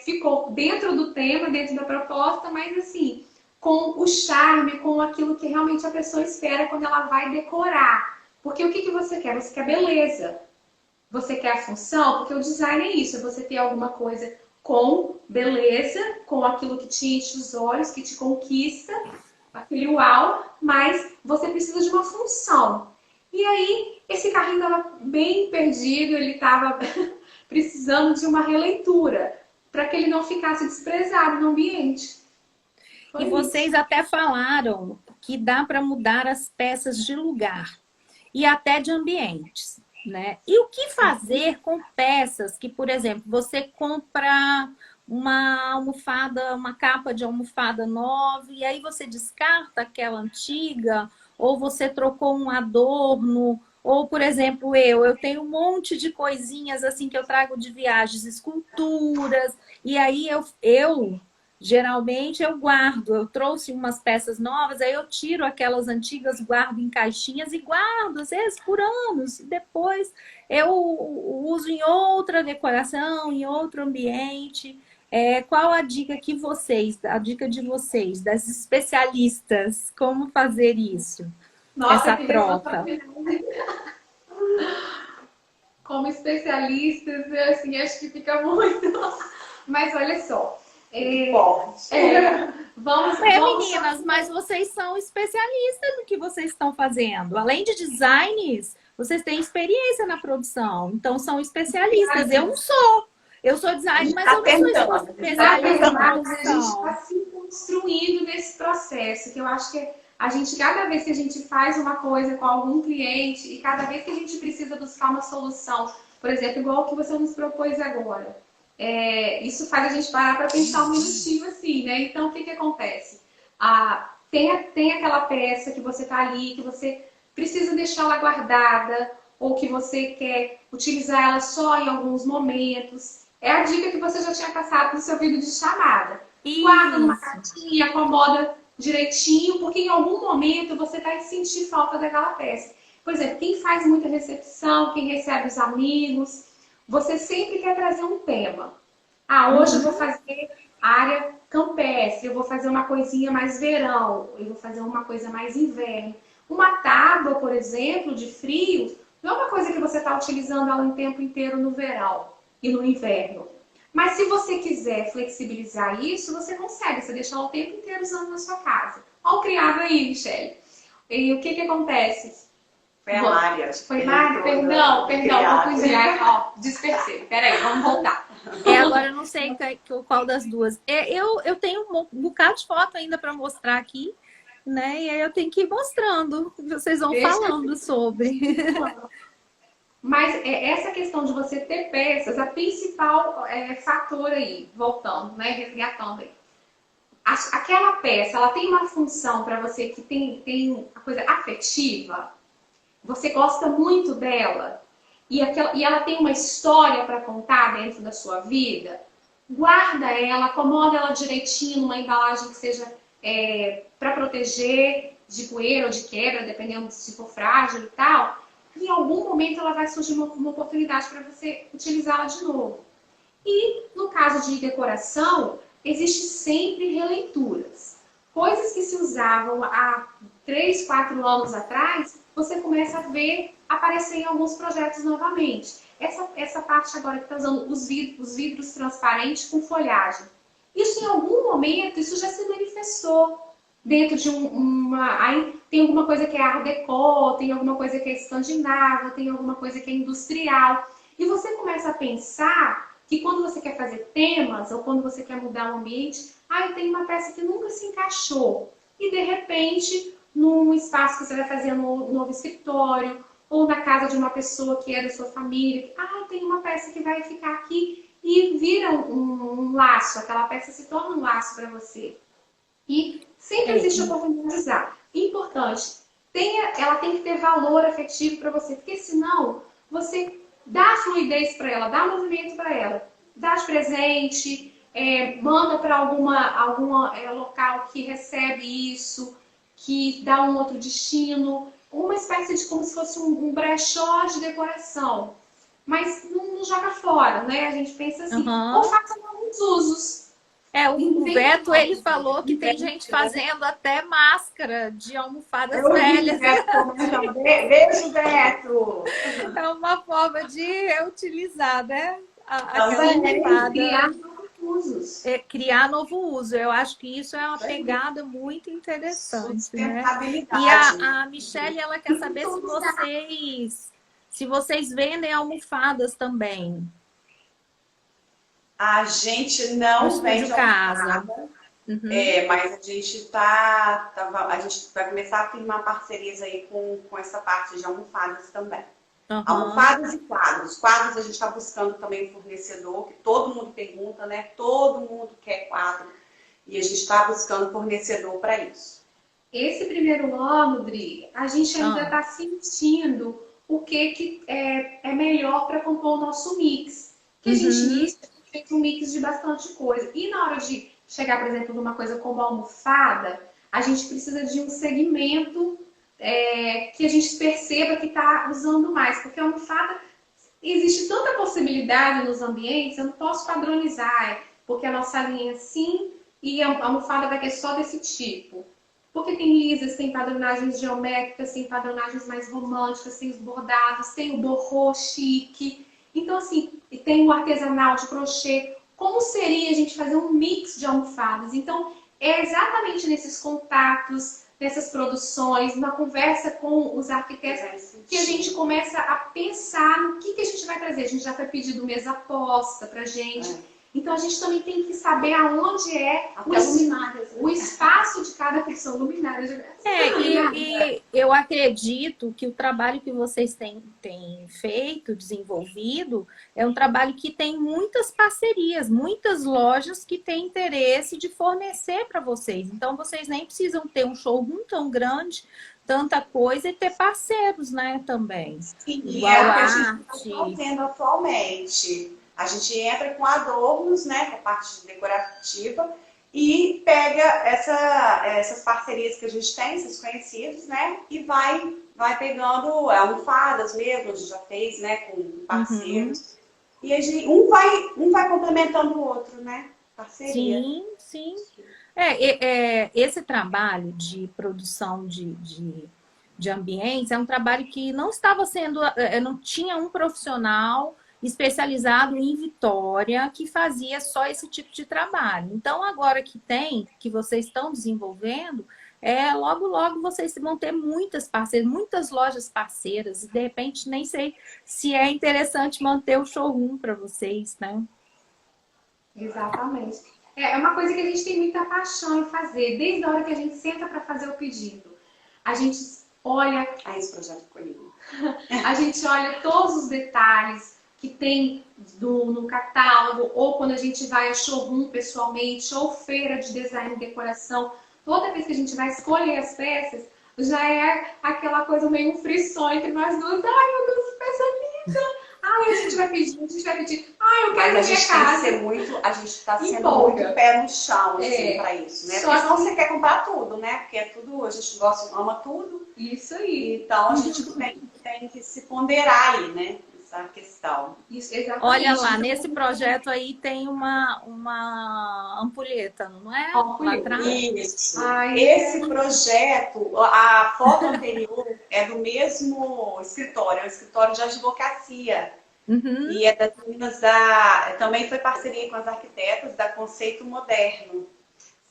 Speaker 3: ficou dentro do tema, dentro da proposta, mas assim, com o charme, com aquilo que realmente a pessoa espera quando ela vai decorar. Porque o que você quer? Você quer beleza. Você quer a função? Porque o design é isso, é você ter alguma coisa com beleza, com aquilo que te enche os olhos, que te conquista, aquele uau, mas você precisa de uma função. E aí, esse carrinho estava bem perdido, ele estava precisando de uma releitura, para que ele não ficasse desprezado no ambiente.
Speaker 1: E vocês até falaram que dá para mudar as peças de lugar e até de ambientes, né? E o que fazer com peças que, por exemplo, você compra uma almofada, uma capa de almofada nova e aí você descarta aquela antiga, ou você trocou um adorno, ou, por exemplo, eu tenho um monte de coisinhas assim que eu trago de viagens, esculturas, e aí eu geralmente eu guardo, eu trouxe umas peças novas, aí eu tiro aquelas antigas, guardo em caixinhas e guardo, às vezes, por anos. Depois eu uso em outra decoração, em outro ambiente. Qual a dica a dica de vocês, das especialistas, como fazer isso?
Speaker 3: Nossa,
Speaker 1: Essa troca.
Speaker 3: Como especialistas, assim, acho que fica muito. Mas olha só. Vamos,
Speaker 1: meninas, mas vocês são especialistas no que vocês estão fazendo. Além de designers, vocês têm experiência na produção. Então, são especialistas. Eu não sou. Eu sou designer, mas eu não sou especialista na produção.
Speaker 3: A gente está se construindo nesse processo, que eu acho que a gente, cada vez que a gente faz uma coisa com algum cliente e cada vez que a gente precisa buscar uma solução, por exemplo, igual o que você nos propôs agora, isso faz a gente parar para pensar um minutinho assim, né? Então, o que acontece? Tem aquela peça que você está ali, que você precisa deixá-la guardada, ou que você quer utilizar ela só em alguns momentos. É a dica que você já tinha passado no seu vídeo de chamada.
Speaker 1: Isso.
Speaker 3: Guarda numa caixinha, acomoda direitinho, porque em algum momento você vai sentir falta daquela peça. Por exemplo, quem faz muita recepção, quem recebe os amigos, você sempre quer trazer um tema. Hoje eu vou fazer área campestre, eu vou fazer uma coisinha mais verão, eu vou fazer uma coisa mais inverno. Uma tábua, por exemplo, de frio, não é uma coisa que você está utilizando ela o tempo inteiro no verão e no inverno. Mas se você quiser flexibilizar isso, você consegue, você deixa ela o tempo inteiro usando na sua casa. Olha o criado aí, Michele. E o que que
Speaker 2: foi a Mária.
Speaker 3: Foi Mária? Perdão, confundi. Dispersei. Peraí, vamos voltar.
Speaker 1: Agora eu não sei qual das duas. Eu tenho um bocado de foto ainda para mostrar aqui, né? E aí eu tenho que ir mostrando. Vocês vão falando sobre.
Speaker 3: Mas essa questão de você ter peças, a principal fator aí, voltando, né? Resgatando aí. Aquela peça, ela tem uma função para você que tem a coisa afetiva. Você gosta muito dela e ela tem uma história para contar dentro da sua vida, guarda ela, acomoda ela direitinho numa embalagem que seja para proteger de poeira ou de quebra, dependendo se for frágil e tal. E em algum momento ela vai surgir uma oportunidade para você utilizá-la de novo. E no caso de decoração, existe sempre releituras. Coisas que se usavam há 3, 4 anos atrás, você começa a ver aparecer em alguns projetos novamente. Essa parte agora que está usando os vidros transparentes com folhagem. Isso em algum momento, isso já se manifestou dentro de aí tem alguma coisa que é art déco, tem alguma coisa que é escandinava, tem alguma coisa que é industrial. E você começa a pensar que quando você quer fazer temas, ou quando você quer mudar o ambiente, tem uma peça que nunca se encaixou. E de repente, num espaço que você vai fazer no novo escritório, ou na casa de uma pessoa que é da sua família, tem uma peça que vai ficar aqui e vira um laço, aquela peça se torna um laço para você. E sempre existe a oportunidade de usar. Importante, ela tem que ter valor afetivo para você, porque senão você dá fluidez para ela, dá movimento para ela, dá de presente, manda para alguma local que recebe isso, que dá um outro destino, uma espécie de como se fosse um brechó de decoração. Mas não joga fora, né? A gente pensa assim, ou faça alguns usos.
Speaker 1: O Beto, ele falou que tem gente fazendo até máscara de almofadas velhas.
Speaker 2: Beijo, Beto!
Speaker 1: É uma forma de reutilizar, né?
Speaker 2: Aquela almofada.
Speaker 1: Criar novo uso. Eu acho que isso é uma pegada muito interessante, né? E a Michelle, ela quer saber se vocês vendem almofadas também.
Speaker 2: A gente não vende almofada, mas a gente a gente vai começar a firmar parcerias aí com essa parte de almofadas também. Almofadas e quadros. Quadros a gente está buscando também um fornecedor, que todo mundo pergunta, né? Todo mundo quer quadro. E a gente está buscando fornecedor para isso.
Speaker 3: Esse primeiro ano, Dri, a gente ainda está sentindo o que é melhor para compor o nosso mix. Que a gente fez um mix de bastante coisa. E na hora de chegar, por exemplo, numa coisa como a almofada, a gente precisa de um segmento que a gente perceba que está usando mais. Porque a almofada, existe tanta possibilidade nos ambientes, eu não posso padronizar, porque a nossa linha é assim e a almofada vai ter só desse tipo. Porque tem lisas, tem padronagens geométricas, tem padronagens mais românticas, tem os bordados, tem o borrô chique. Então, assim, tem o artesanal de crochê. Como seria a gente fazer um mix de almofadas? Então, é exatamente nesses contatos, nessas produções, uma conversa com os arquitetos, que a gente começa a pensar no que a gente vai trazer. A gente já foi pedido mesa posta pra gente. Então, a gente também tem que saber aonde é o espaço de cada pessoa, luminária.
Speaker 1: E eu acredito que o trabalho que vocês têm feito, desenvolvido, é um trabalho que tem muitas parcerias, muitas lojas que têm interesse de fornecer para vocês. Então, vocês nem precisam ter um showroom tão grande, tanta coisa, e ter parceiros, né, também.
Speaker 2: Sim, igual é o que a gente está fazendo atualmente. A gente entra com adornos, né, com a parte decorativa, e pega essas parcerias que a gente tem, esses conhecidos, né, e vai pegando almofadas mesmo, a gente já fez, né, com parceiros. E a gente, um vai complementando o outro, né, parceria.
Speaker 1: Sim. Esse trabalho de produção de ambientes é um trabalho que não estava sendo, não tinha um profissional especializado em Vitória que fazia só esse tipo de trabalho. Então, agora que vocês estão desenvolvendo, logo vocês vão ter muitas parceiras, muitas lojas parceiras, e de repente nem sei se é interessante manter o showroom para vocês, né?
Speaker 3: Exatamente. É uma coisa que a gente tem muita paixão em fazer, desde a hora que a gente senta para fazer o pedido. A gente olha...
Speaker 2: esse projeto comigo.
Speaker 3: A gente olha todos os detalhes que tem no catálogo, ou quando a gente vai a showroom pessoalmente, ou feira de design e decoração. Toda vez que a gente vai escolher as peças, já é aquela coisa meio um frisson entre nós duas. Ai, meu Deus, que peça linda! Ai, a gente vai pedir. Ai, eu quero na minha casa.
Speaker 2: A gente está sendo muito pé no chão, assim, para isso, né? Porque senão você quer comprar tudo, né? Porque é tudo, a gente gosta, ama tudo.
Speaker 3: Isso aí.
Speaker 2: Então, a gente tem que se ponderar aí, né? Essa questão.
Speaker 3: Isso, exatamente.
Speaker 1: Olha lá, nesse projeto aí tem uma ampulheta, não é?
Speaker 2: Lá atrás. Isso. Esse projeto, a foto anterior é do mesmo escritório, é um escritório de advocacia. E é das meninas também foi parceria com as arquitetas da Conceito Moderno.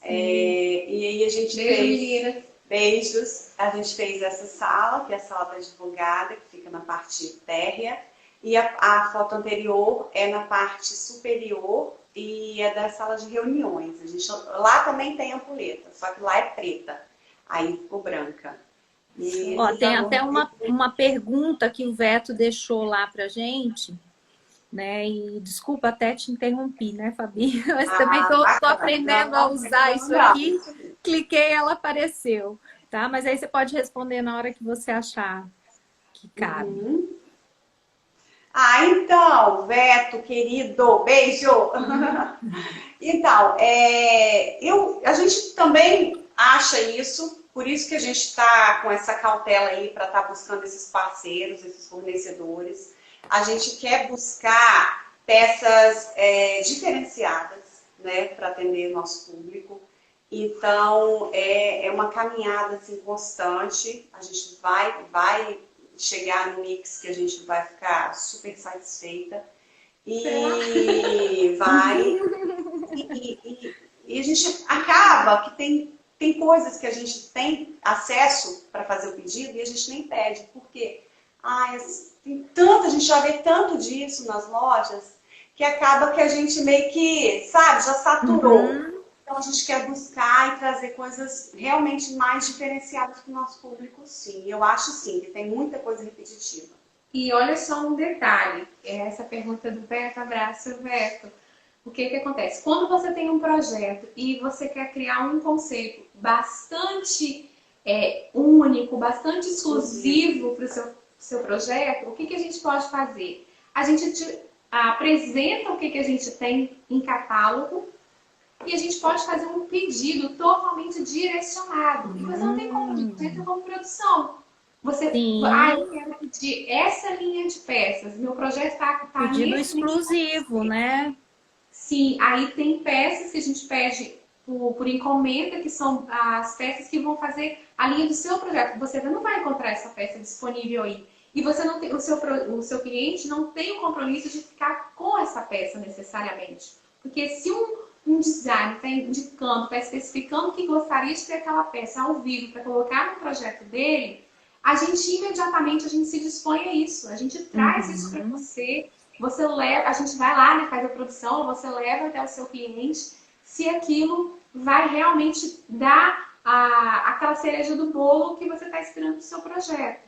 Speaker 2: E aí a gente fez... Beijos. A gente fez essa sala, que é a sala da advogada, que fica na parte térrea. E a foto anterior é na parte superior e é da sala de reuniões. Lá também tem ampulheta, só que lá é preta. Aí ficou branca.
Speaker 1: Tem até uma pergunta que o Veto deixou lá pra gente, né? E desculpa, até te interrompi, né, Fabi? Mas também tô aprendendo a usar isso aqui. Cliquei, ela apareceu, tá? Mas aí você pode responder na hora que você achar que cabe.
Speaker 2: Então, Veto, querido, beijo! Então, a gente também acha isso, por isso que a gente está com essa cautela aí para estar buscando esses parceiros, esses fornecedores. A gente quer buscar peças diferenciadas, né, para atender o nosso público. Então, é uma caminhada assim, constante. A gente vai chegar no mix que a gente vai ficar super satisfeita. E e a gente acaba que tem coisas que a gente tem acesso para fazer o pedido e a gente nem pede. Por quê? A gente já vê tanto disso nas lojas que acaba que a gente meio que, sabe, já saturou. Então a gente quer buscar e trazer coisas realmente mais diferenciadas para o nosso público, sim. Eu acho sim, que tem muita coisa repetitiva.
Speaker 3: E olha só um detalhe, essa pergunta do Beto, abraço, Beto. O que acontece? Quando você tem um projeto e você quer criar um conceito bastante único, bastante exclusivo para o seu projeto, o que a gente pode fazer? A gente apresenta o que a gente tem em catálogo e a gente pode fazer um pedido totalmente direcionado. E você não tem como, você entra como produção. Você, eu quero pedir essa linha de peças. Meu projeto está
Speaker 1: pedido exclusivo, né?
Speaker 3: Sim, aí tem peças que a gente pede por encomenda, que são as peças que vão fazer a linha do seu projeto. Você não vai encontrar essa peça disponível aí. E você não tem, o seu cliente não tem o compromisso de ficar com essa peça necessariamente. Porque se um designer está indicando, está especificando que gostaria de ter aquela peça ao vivo para colocar no projeto dele, a gente imediatamente se dispõe a isso. A gente traz isso para você. Você leva, a gente vai lá, né, faz a produção, você leva até o seu cliente, se aquilo vai realmente dar aquela cereja do bolo que você está esperando para o seu projeto.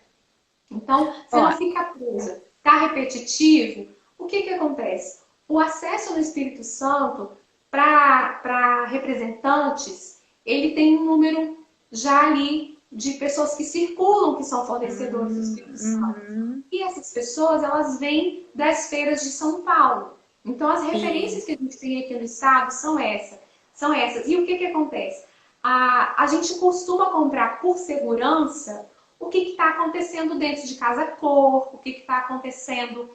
Speaker 3: Então, você não fica presa. Está repetitivo? O que acontece? O acesso no Espírito Santo para representantes, ele tem um número já ali de pessoas que circulam, que são fornecedores do Espírito Santo. E essas pessoas, elas vêm das feiras de São Paulo. Então, as referências que a gente tem aqui no estado são essas. E o que acontece? A gente costuma comprar por segurança o que está acontecendo dentro de Casa Cor, o que está acontecendo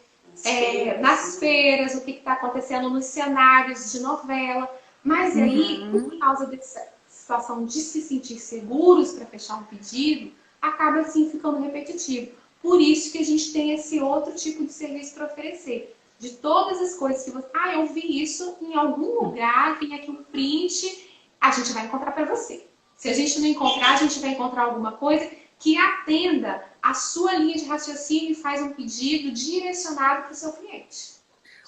Speaker 3: nas feiras, o que está acontecendo nos cenários de novela. Mas aí, por causa dessa situação de se sentir seguros para fechar um pedido, acaba assim ficando repetitivo. Por isso que a gente tem esse outro tipo de serviço para oferecer. De todas as coisas que você... eu vi isso em algum lugar, tem aqui um print, a gente vai encontrar para você. Se a gente não encontrar, a gente vai encontrar alguma coisa que atenda a sua linha de raciocínio e faz um pedido direcionado para o seu cliente.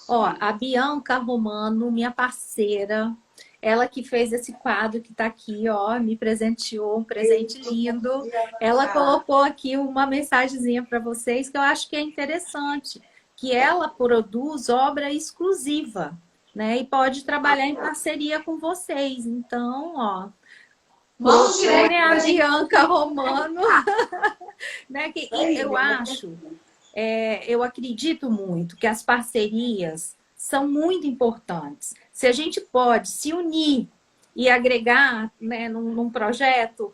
Speaker 1: A Bianca Romano, minha parceira, ela que fez esse quadro que está aqui, me presenteou, um presente lindo. Ela colocou aqui uma mensagenzinha para vocês que eu acho que é interessante, que ela produz obra exclusiva, né? E pode trabalhar em parceria com vocês. Então,
Speaker 3: vamos direto
Speaker 1: a Bianca Romano, né? Que eu acredito muito que as parcerias são muito importantes. Se a gente pode se unir e agregar, né, num projeto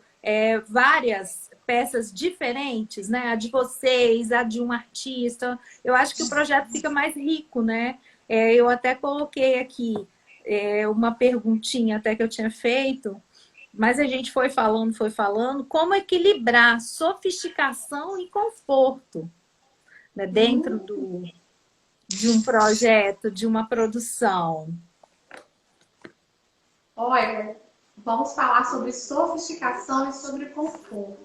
Speaker 1: várias peças diferentes, né, a de vocês, a de um artista, eu acho que o projeto fica mais rico, né? Eu até coloquei aqui uma perguntinha até que eu tinha feito, mas a gente foi falando, como equilibrar sofisticação e conforto, né, dentro de um projeto, de uma produção.
Speaker 3: Olha, vamos falar sobre sofisticação e sobre conforto.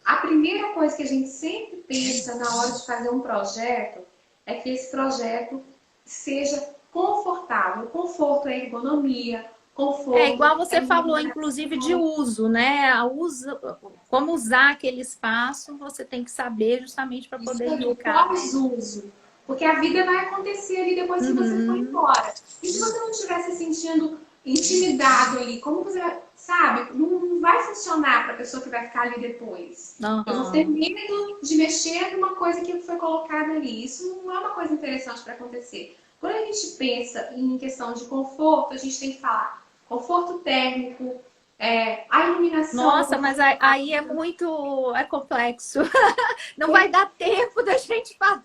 Speaker 3: A primeira coisa que a gente sempre pensa na hora de fazer um projeto é que esse projeto seja confortável. Conforto é ergonomia, conforto...
Speaker 1: igual você falou, inclusive, de uso, né? Como usar aquele espaço, você tem que saber justamente para poder indicar.
Speaker 3: Pós-uso. Porque a vida vai acontecer ali depois que você for embora. E se você não estiver se sentindo intimidado ali, como você vai, sabe? Não vai funcionar para a pessoa que vai ficar ali depois. Eu vou ter medo de mexer numa coisa que foi colocada ali. Isso não é uma coisa interessante para acontecer. Quando a gente pensa em questão de conforto, a gente tem que falar conforto térmico, a iluminação...
Speaker 1: Nossa, mas aí é muito... é complexo. Não vai dar tempo da gente falar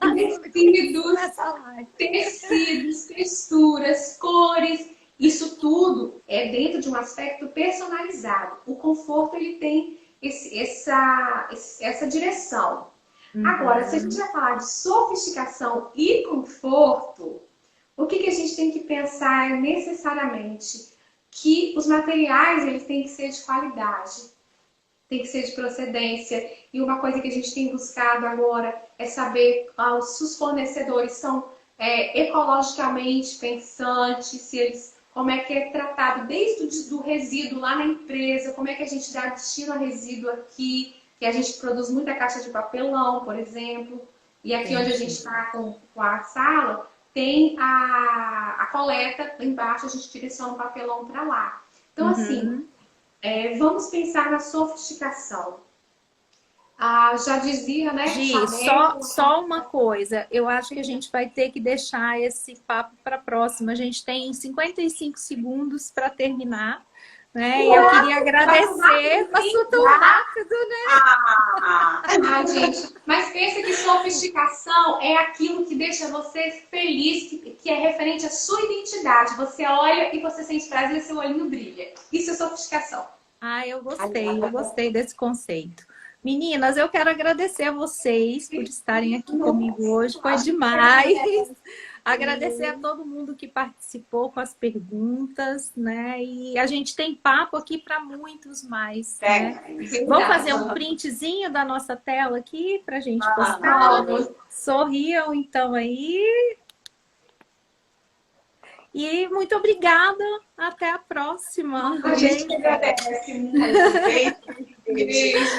Speaker 3: tecidos, texturas, cores. Isso tudo é dentro de um aspecto personalizado. O conforto, ele tem essa direção. Agora, se a gente vai falar de sofisticação e conforto, o que a gente tem que pensar é necessariamente que os materiais eles têm que ser de qualidade, tem que ser de procedência. E uma coisa que a gente tem buscado agora é saber se os fornecedores são ecologicamente pensantes, se eles, como é que é tratado desde o resíduo lá na empresa, como é que a gente dá destino a resíduo aqui, que a gente produz muita caixa de papelão, por exemplo. E aqui onde a gente está com a sala, tem a coleta, lá embaixo a gente direciona o papelão para lá. Então, assim, vamos pensar na sofisticação. Já dizia, né?
Speaker 1: Gi, só uma coisa. Eu acho que a gente vai ter que deixar esse papo para a próxima. A gente tem 55 segundos para terminar. Né? E eu queria agradecer, passou tão rápido, né?
Speaker 3: Gente, mas pensa que sofisticação é aquilo que deixa você feliz, que é referente à sua identidade. Você olha e você sente prazer e seu olhinho brilha. Isso é sofisticação.
Speaker 1: Eu gostei desse conceito. Meninas, eu quero agradecer a vocês por estarem aqui comigo hoje, foi demais. Agradecer a todo mundo que participou com as perguntas, né? E a gente tem papo aqui para muitos mais, né? Vamos fazer um printzinho da nossa tela aqui para a gente postar. Sorriam então aí. E muito obrigada. Até a próxima.
Speaker 2: A gente agradece muito. Beijo.